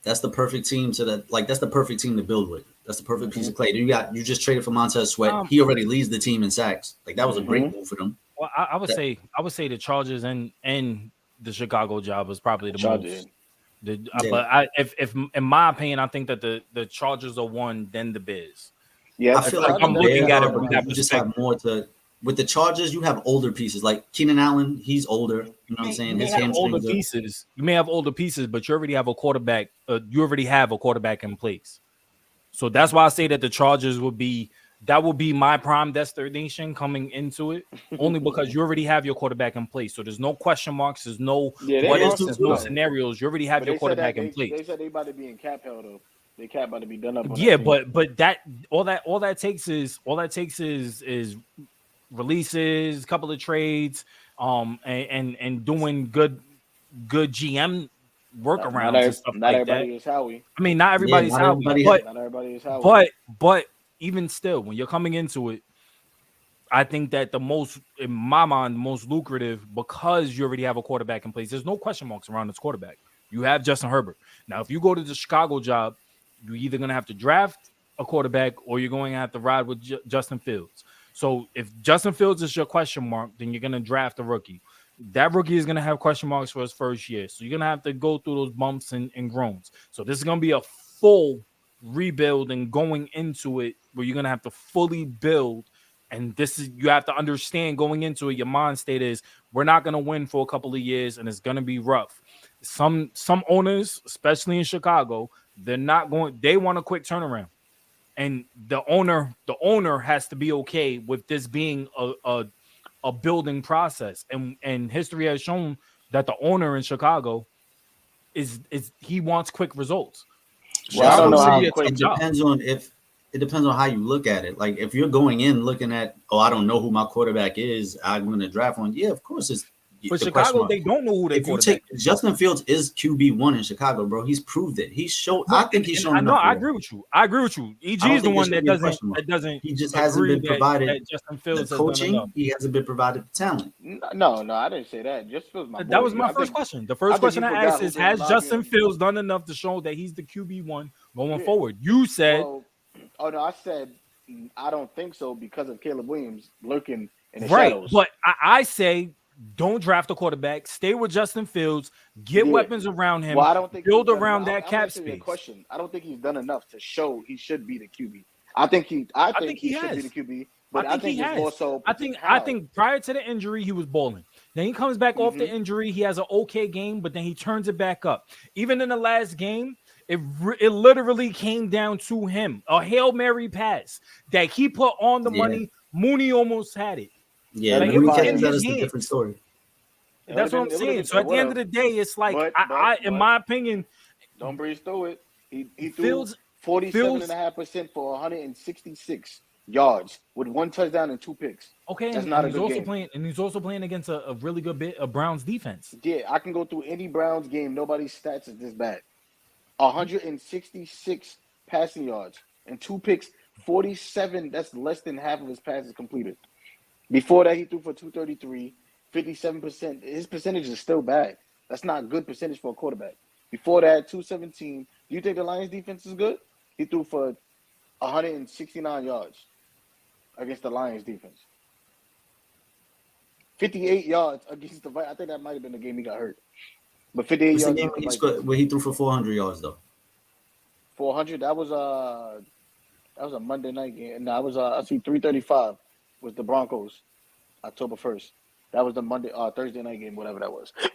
That's the perfect team that's the perfect team to build with. That's the perfect piece of clay. You just traded for Montez Sweat. He already leads the team in sacks. Like that was a great move for them. Well, I would say the Chargers and the Chicago job was probably the most. But if in my opinion, I think that the Chargers are one, then the Bears. Yeah, I feel like I'm looking at it from that perspective. You just have more to. With the Chargers, you have older pieces like Keenan Allen. He's older. You know what I'm saying? His hamstrings. You may have older pieces, but you already have a quarterback. You already have a quarterback in place. So that's why I say that the Chargers would be my prime destination coming into it, only because you already have your quarterback in place. So there's no question marks. There's no there's no scenarios. You already have your quarterback in place. They said they about to be in cap hell though. They cap about to be done up. But that all that takes is releases, a couple of trades, and doing good GM workarounds and stuff not like everybody that. Is Howie. I mean, not everybody is Howie, not everybody is Howie. But even still, when you're coming into it, I think that in my mind, the most lucrative, because you already have a quarterback in place. There's no question marks around this quarterback. You have Justin Herbert. Now, if you go to the Chicago job, you're either going to have to draft a quarterback or you're going to have to ride with Justin Fields. So if Justin Fields is your question mark, then you're going to draft a rookie. That rookie is going to have question marks for his first year. So you're going to have to go through those bumps and groans. So this is going to be a full rebuild and going into it where you're going to have to fully build. And you have to understand going into it, your mind state is we're not going to win for a couple of years and it's going to be rough. Some owners, especially in Chicago, they want a quick turnaround. And the owner has to be okay with this being a building process. And history has shown that the owner in Chicago is he wants quick results. Well, I don't know how it depends on how you look at it. Like if you're going in looking at, I don't know who my quarterback is, I'm going to draft one. Yeah, of course it's. For Chicago, they don't know who they quarterback is. Justin Fields is QB1 in Chicago, bro. He's proved it. He's shown. I think he's shown. I agree with you. EG is the one that doesn't. He just hasn't been provided. That Justin Fields the coaching. He hasn't been provided the talent. No, I didn't say that. Just Fields, my boy. That was my first question. The first question I asked is: has Justin Fields done enough to show that he's the QB1 going forward? You said. No, I said I don't think so because of Caleb Williams lurking in the shadows. But I say. Don't draft a quarterback. Stay with Justin Fields. Get weapons around him. Well, I don't think build around that cap space. Question. I don't think he's done enough to show he should be the QB. I think he should be the QB. But I think it's more so. I think prior to the injury, he was balling. Then he comes back off the injury. He has an okay game, but then he turns it back up. Even in the last game, it literally came down to him. A Hail Mary pass that he put on the money. Mooney almost had it. Yeah, like that's a different story. That's what I'm saying. So at the end of the day, it's like in my opinion, don't breeze through it. He threw 47.5% for 166 yards with 1 touchdown and 2 picks. Okay, that's not a good game. He's also playing against a really good bit of Browns defense. Yeah, I can go through any Browns game. Nobody's stats is this bad. 166 passing yards and 2 picks. 47. That's less than half of his passes completed. Before that, he threw for 233, 57%. His percentage is still bad. That's not a good percentage for a quarterback. Before that, 217. Do you think the Lions defense is good? He threw for 169 yards against the Lions defense. 58 yards against the Vikings. I think that might have been the game he got hurt. But 58 yards. Where he threw for 400 yards though. 400. That was a Monday night game. No, I was I see 335. Was the Broncos, October 1st. That was the Thursday night game, whatever that was. I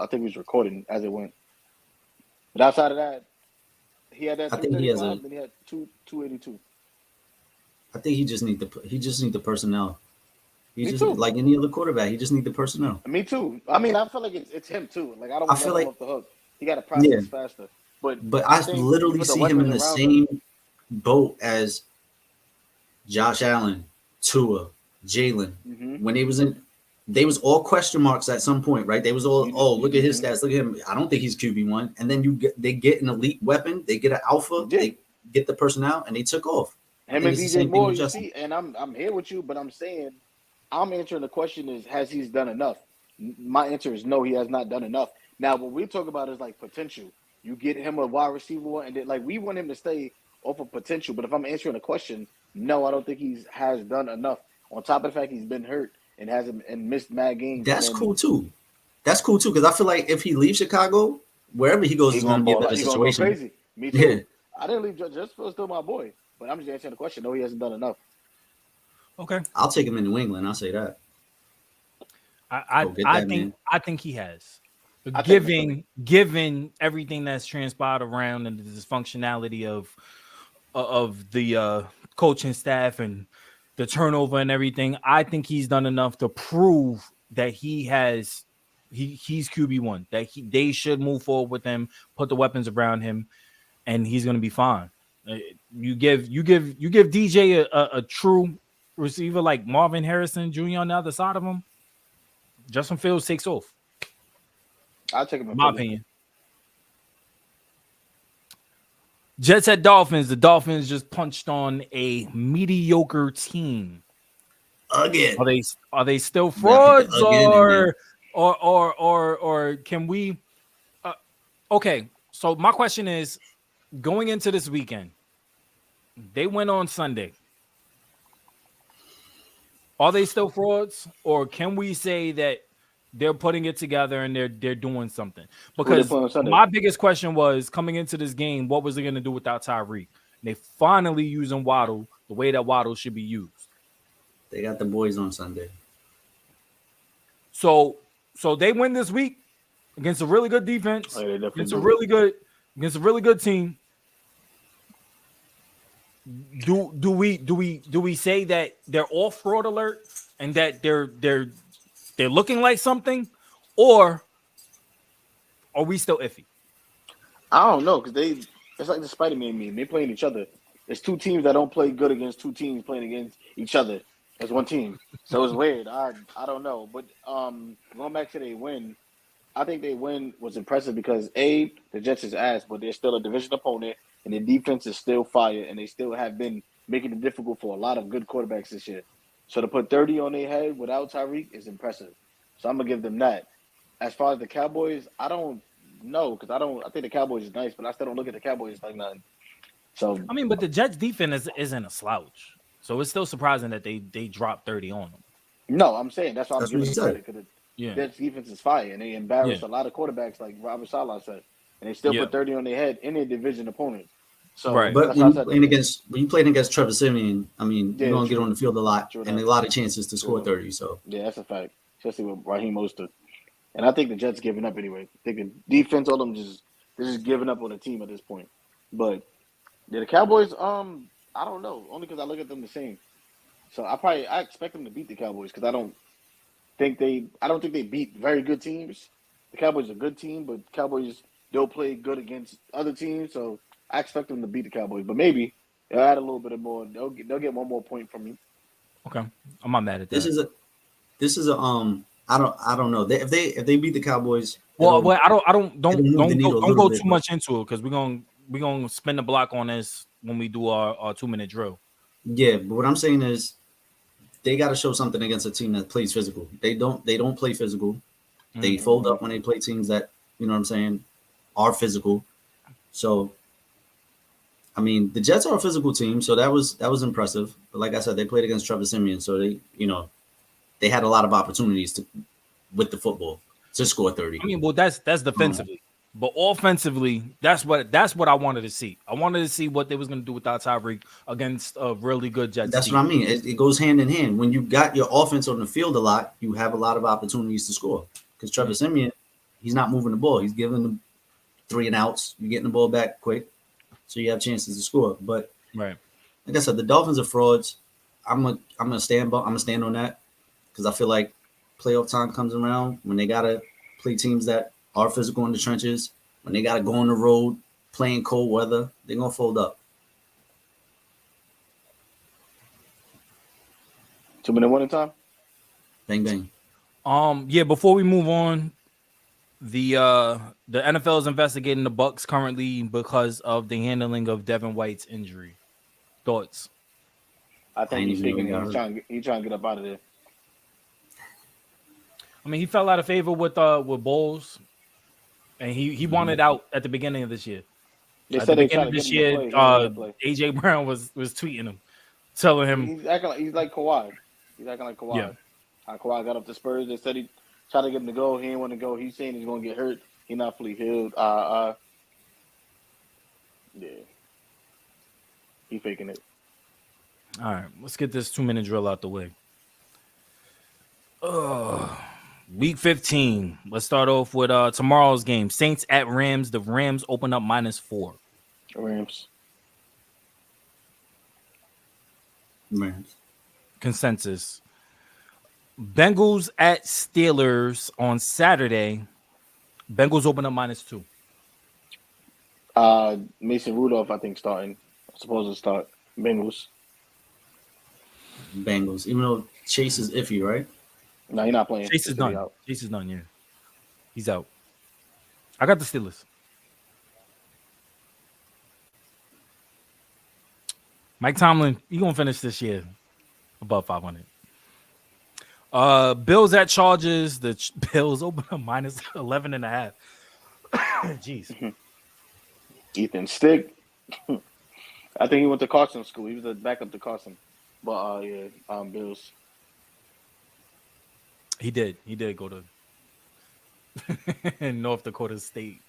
think he was recording as it went. But outside of that, he had that. I think he has then he had 282. I think he just need the personnel. He just like any other quarterback. He just need the personnel. Me too. I mean, I feel like it's him too. Like I don't want to let him off the hook. He got to process faster. But I literally see him in the same boat as Josh Allen. Tua, Jalen, when they was all question marks at some point, right? They was all, look at his stats, look at him. I don't think he's QB1. And then they get an elite weapon, they get an alpha, they get the personnel, and they took off. Him and DJ Moore, you see, and I'm here with you, but I'm saying I'm answering the question is has he done enough? My answer is no, he has not done enough. Now, what we talk about is like potential. You get him a wide receiver, and then, like we want him to stay off of potential. But if I'm answering a question. No, I don't think he has done enough. On top of the fact he's been hurt and hasn't and missed mad games. That's cool too. Because I feel like if he leaves Chicago, wherever he goes, he's going to be a better situation. Go crazy. Me too. Yeah. I didn't leave just for still my boy, but I'm just answering the question. No, he hasn't done enough. Okay, I'll take him in New England. I'll say that. I think he has. Given everything that's transpired around and the dysfunctionality of the coaching staff and the turnover and everything, I think he's done enough to prove that he's QB1. That they should move forward with him, put the weapons around him, and he's going to be fine. You give DJ a true receiver like Marvin Harrison Jr. on the other side of him, Justin Fields takes off. I'll take him. In my opinion. Jets at Dolphins. The Dolphins just punched on a mediocre team. Again. Are they still frauds or can we? Okay. So my question is, going into this weekend, they went on Sunday. Are they still frauds, or can we say that they're putting it together and they're doing something? Because my biggest question was coming into this game, what was it going to do without Tyreek? They finally using Waddle the way that Waddle should be used. They got the boys on Sunday. So they win this week against a really good defense, against a really good team. Do we say that they're all fraud alert and that they're looking like something, or Or are we still iffy? I don't know because it's like the Spider-Man meme. They playing each other. It's two teams that don't play good against two teams playing against each other as one team. So it's weird. I don't know. But going back to their win, I think they win was impressive because the Jets is ass, but they're still a division opponent, and their defense is still fire, and they still have been making it difficult for a lot of good quarterbacks this year. So to put 30 on their head without Tyreek is impressive. So I'm gonna give them that. As far as the Cowboys, I don't know because I think the Cowboys is nice, but I still don't look at the Cowboys like nothing. So I mean, but the Jets defense isn't a slouch, so it's still surprising that they dropped 30 on them. No, I'm saying that's why I'm giving them credit because the Jets defense is fire, and they embarrassed a lot of quarterbacks like Robert Saleh said, and they still put 30 on their head in their division opponent. So, right. But when you playing against Trevor Siemian, I mean, you're gonna get on the field a lot and a lot of chances to score 30. So yeah, that's a fact, especially with Raheem Mostert. And I think the Jets giving up anyway. I think the defense, all them they're just giving up on the team at this point. But the Cowboys, I don't know, only because I look at them the same. So I expect them to beat the Cowboys because I don't think they beat very good teams. The Cowboys are a good team, but Cowboys they'll play good against other teams. So I expect them to beat the Cowboys, but maybe they'll add a little bit more. They'll get one more point from me. Okay, I'm not mad at that. This is a I don't know. If they beat the Cowboys, well, I don't go too much into it because we're gonna spin the block on this when we do our 2-minute drill. Yeah, but what I'm saying is they got to show something against a team that plays physical. They don't play physical. They fold up when they play teams that, you know what I'm saying, are physical. So I mean, the Jets are a physical team, so that was impressive. But like I said, they played against Trevor Siemian, so they had a lot of opportunities with the football to score 30. I mean, well, that's defensively, but offensively, that's what I wanted to see. I wanted to see what they was going to do without Tyreek against a really good Jets. That's team. what I mean. It goes hand in hand. When you got your offense on the field a lot, you have a lot of opportunities to score. Because Trevor Siemian, he's not moving the ball. He's giving them 3 and outs. You're getting the ball back quick, so you have chances to score. But like I said, the Dolphins are frauds. I'm gonna stand on that because I feel like playoff time comes around when they gotta play teams that are physical in the trenches. When they gotta go on the road playing cold weather, they're gonna fold up. 2-minute warning time. Bang bang. Yeah. Before we move on, the NFL is investigating the Bucs currently because of the handling of Devin White's injury. Thoughts? I think he's trying to get up out of there. I mean, he fell out of favor with Bowles, and he wanted out at the beginning of this year. They said they tried to get him to play. AJ Brown was tweeting him, telling him he's like Kawhi. He's acting like Kawhi. Yeah. How Kawhi got up the Spurs. They said he tried to get him to go. He didn't want to go. He's saying he's going to get hurt. He's not fully healed. Yeah. He faking it. All right, let's get this 2-minute drill out the way. Week 15. Let's start off with tomorrow's game. Saints at Rams. The Rams open up -4. Rams. Consensus. Bengals at Steelers on Saturday. Bengals open up -2. Mason Rudolph, I think, supposed to start. Bengals. Even though Chase is iffy, right? No, he's not playing. Chase is done. Chase is done, yeah. He's out. I got the Steelers. Mike Tomlin, he gonna finish this year above 500. Bills at Chargers. The Bills open up -11.5. Jeez. Ethan Stick. I think he went to Carson school. He was a backup to Carson. But Bills. He did go to North Dakota State.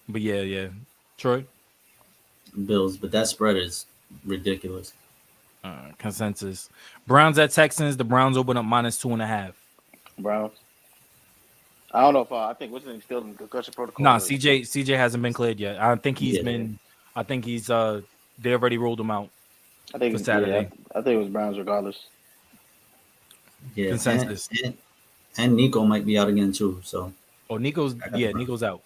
But yeah. Troy? Bills, but that spread is ridiculous. Consensus. Browns at Texans. The Browns open up -2.5. Browns. I don't know if I think what's his name still in concussion protocol. Nah, CJ hasn't been cleared yet. I think he's been. I think he's. They already ruled him out. I think for Saturday. I think it was Browns regardless. Yeah. Consensus. And Nico might be out again too. So Nico's out.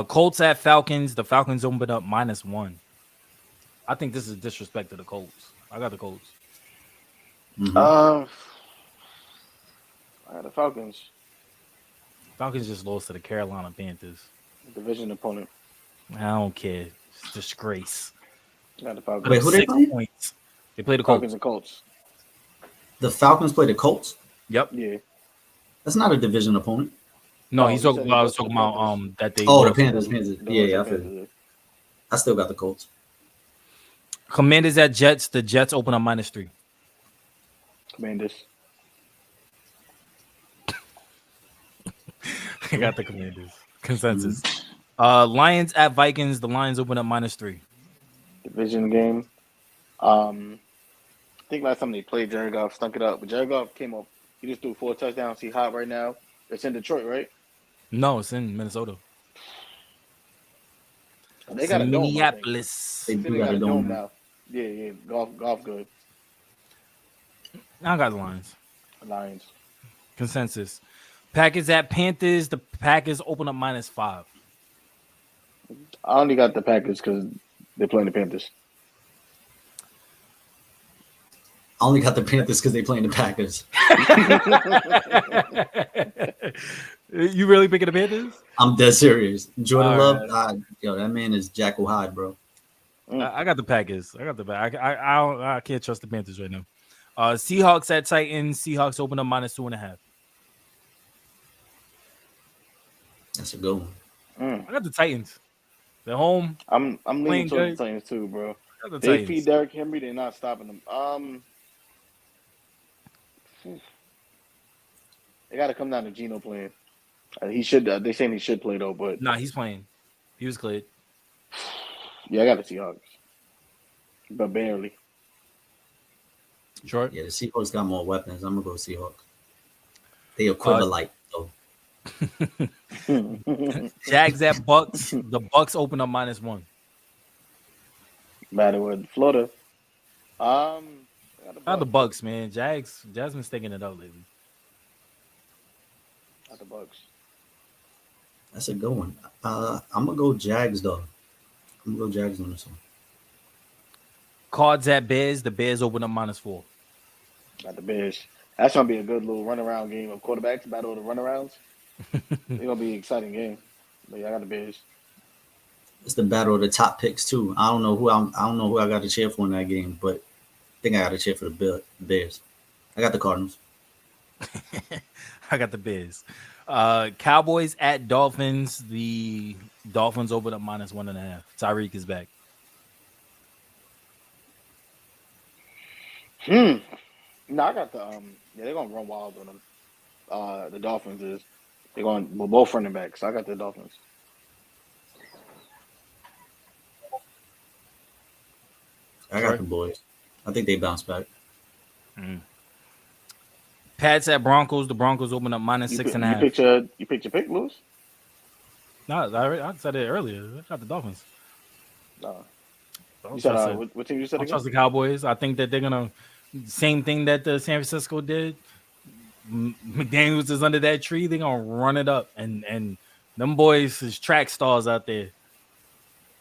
Colts at Falcons. The Falcons opened up -1. I think this is disrespect to the Colts. I got the Colts. Mm-hmm. I got the Falcons. Falcons just lost to the Carolina Panthers. Division opponent. I don't care. It's a disgrace. I got the Falcons. Wait, who they play? Points. They play the Colts. Falcons and Colts. The Falcons play the Colts? Yep. Yeah. That's not a division opponent. No, he's talking about. I was talking about that they. Oh, the Panthers. Yeah, I feel it. I still got the Colts. Commanders at Jets. The Jets open up -3. Commanders. I got the Commanders. Consensus. Lions at Vikings. The Lions open up -3. Division game. I think last time they played, Jared Goff stunk it up. But Jared Goff came up. He just threw 4 touchdowns. He's hot right now. It's in Detroit, right? No, it's in Minnesota. They got a dome, Minneapolis. They got a dome now. Yeah. Golf good. I got the Lions. Consensus. Packers at Panthers. The Packers open up -5. I only got the Packers because they're playing the Panthers. I only got the Panthers because they playing the Packers. You really picking the Panthers? I'm dead serious. Jordan Love, that man is Jackal Hyde, bro. I got the Packers. I can't trust the Panthers right now. Seahawks at Titans. Seahawks open up -2.5. That's a good one. I got the Titans. They're home. I'm leaning towards the Titans too, bro. They feed Derrick Henry. They're not stopping them. They got to come down to Geno playing. He should. They saying he should play though, but nah, he's playing. He was cleared. Yeah, I got the Seahawks, but barely. Sure. Yeah, the Seahawks got more weapons. I'm gonna go Seahawks. They equivalent. Jags at Bucks. The Bucks open up -1. Matter with Florida. Not the Bucks, man. Jags been sticking it up lately. Not the Bucks. That's a good one. I'm gonna go Jags though. I'm gonna go Jags on this one. Cards at Bears. The Bears open up -4. Got the Bears. That's gonna be a good little runaround game of quarterbacks, battle of the runarounds. It's gonna be an exciting game. But yeah, I got the Bears. It's the battle of the top picks too. I don't know who I got to cheer for in that game, but I think I got to cheer for the Bears. I got the Cardinals. I got the Bears. Cowboys at Dolphins. The Dolphins open up -1.5. Tyreek is back. No, I got the they're gonna run wild on them. The Dolphins is we're both running back, so I got the Dolphins. I got the boys. I think they bounce back. Pats at Broncos. The Broncos open up -6.5. You picked your pick, Lewis? No, I said it earlier. I got the Dolphins. No. You said what team you said? I trust the Cowboys. I think that they're gonna same thing that the San Francisco did. McDaniels is under that tree. They're gonna run it up, and them boys is track stars out there.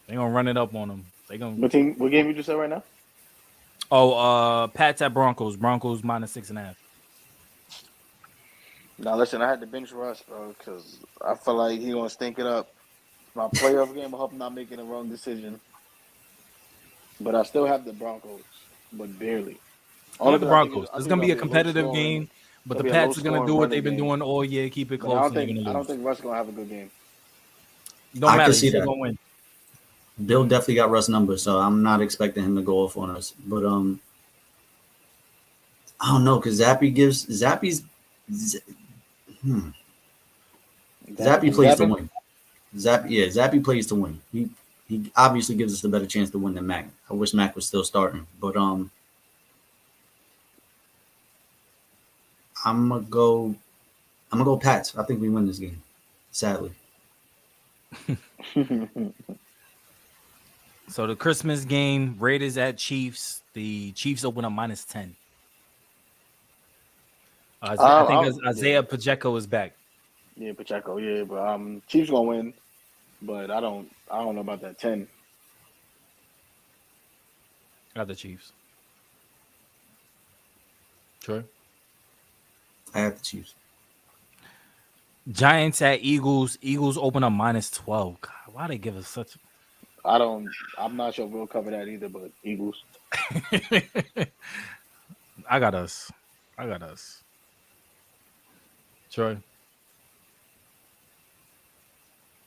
They're gonna run it up on them. They gonna. What game you just said right now? Oh, Pats at Broncos. Broncos -6.5. Now listen, I had to bench Russ, bro, because I feel like he gonna stink it up. My playoff game, I hope I'm not making the wrong decision. But I still have the Broncos, but barely. All the Broncos. It's gonna be a competitive game, but the Pats are gonna do what they've been doing all year. Keep it close. I don't think Russ gonna have a good game. Don't matter. He's gonna win. Bill definitely got Russ numbers, so I'm not expecting him to go off on us. But I don't know because Zappy plays to win. Zappy plays to win. He obviously gives us the better chance to win than Mac. I wish Mac was still starting, but I'm gonna go Pats. I think we win this game. Sadly. So the Christmas game, Raiders at Chiefs. The Chiefs open up -10. I think Isaiah Pacheco is back. Yeah, Pacheco. Yeah, but Chiefs gonna win, but I don't know about that 10. Got the Chiefs. Sure. I have the Chiefs. Giants at Eagles. Eagles open up -12. God, why they give us such? I'm not sure if we'll cover that either, but Eagles. I got us. Troy.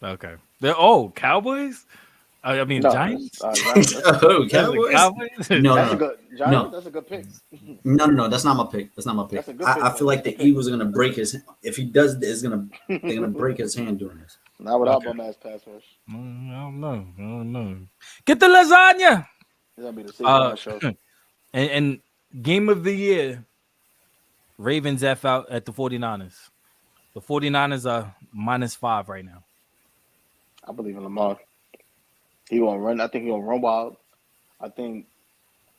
Okay. Cowboys? I mean, no, Giants? Cowboys? No. That's a good pick. No, that's not my pick. I feel like the Eagles are going to break his... If he does, they're going to break his hand doing this. Not without bum-ass pass rush. I don't know. Get the lasagna! It's going to be the same show. And game of the year, Ravens F out at the 49ers. The 49ers are -5 right now. I believe in Lamar. He gonna run. I think he gonna run wild. I think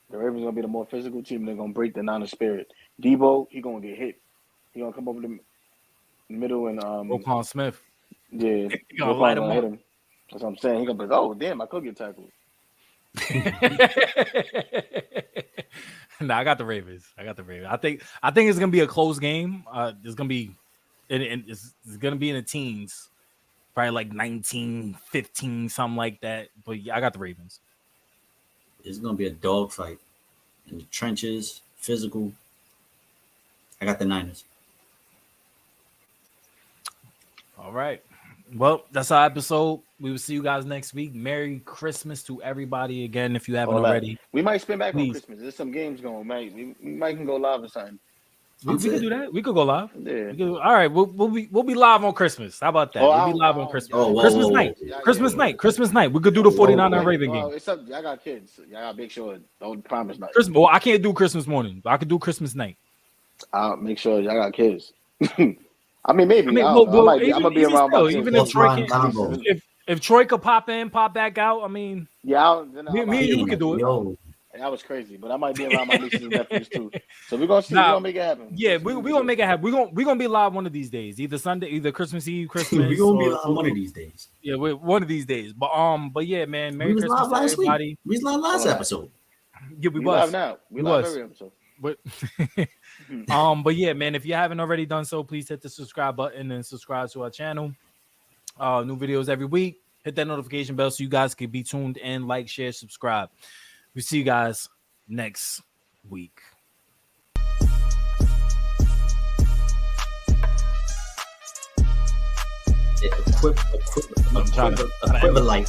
the Ravens gonna be the more physical team. They're gonna break the Niners spirit. Debo, he gonna get hit. He gonna come over the middle and Roquan Smith. Yeah, he gonna light him up. Hit him. That's what I'm saying. He gonna be like, oh damn, I could get tackled. I got the Ravens. I think it's gonna be a close game. It's gonna be in the teens. Probably like 19-15, something like that. But yeah, I got the Ravens. It's going to be a dogfight in the trenches, physical. I got the Niners. All right. Well, that's our episode. We will see you guys next week. Merry Christmas to everybody again, if you haven't already. We might spin back on Christmas. There's some games going, mate. We might can go live or something. We can do that. We could go live. Yeah. All right. We'll be live on Christmas. How about that? We'll be live on Christmas. Christmas night. Christmas night. We could do the 49er Raven game. It's up. Y'all got kids. Y'all gotta make sure. Don't promise nothing. Christmas. Well, I can't do Christmas morning. I could do Christmas night. I'll make sure y'all got kids. I mean, maybe. I'm gonna be around. Still, even if Troy if Troy could pop in, pop back out. I mean, yeah. Me and you could do it. Yo. That was crazy, but I might be around my nieces and nephews too. So we're gonna see. We're gonna make it happen. Yeah, we're gonna make it happen. We're gonna be live one of these days, either Sunday, either Christmas Eve, Christmas. We're gonna be live one of these days. Yeah, one of these days. But yeah, man, Merry Christmas to everybody. We was live last episode. Yeah, we was live now. We live every episode. But yeah, man, if you haven't already done so, please hit the subscribe button and subscribe to our channel. New videos every week. Hit that notification bell so you guys can be tuned in, like, share, subscribe. We see you guys next week. Equivalent.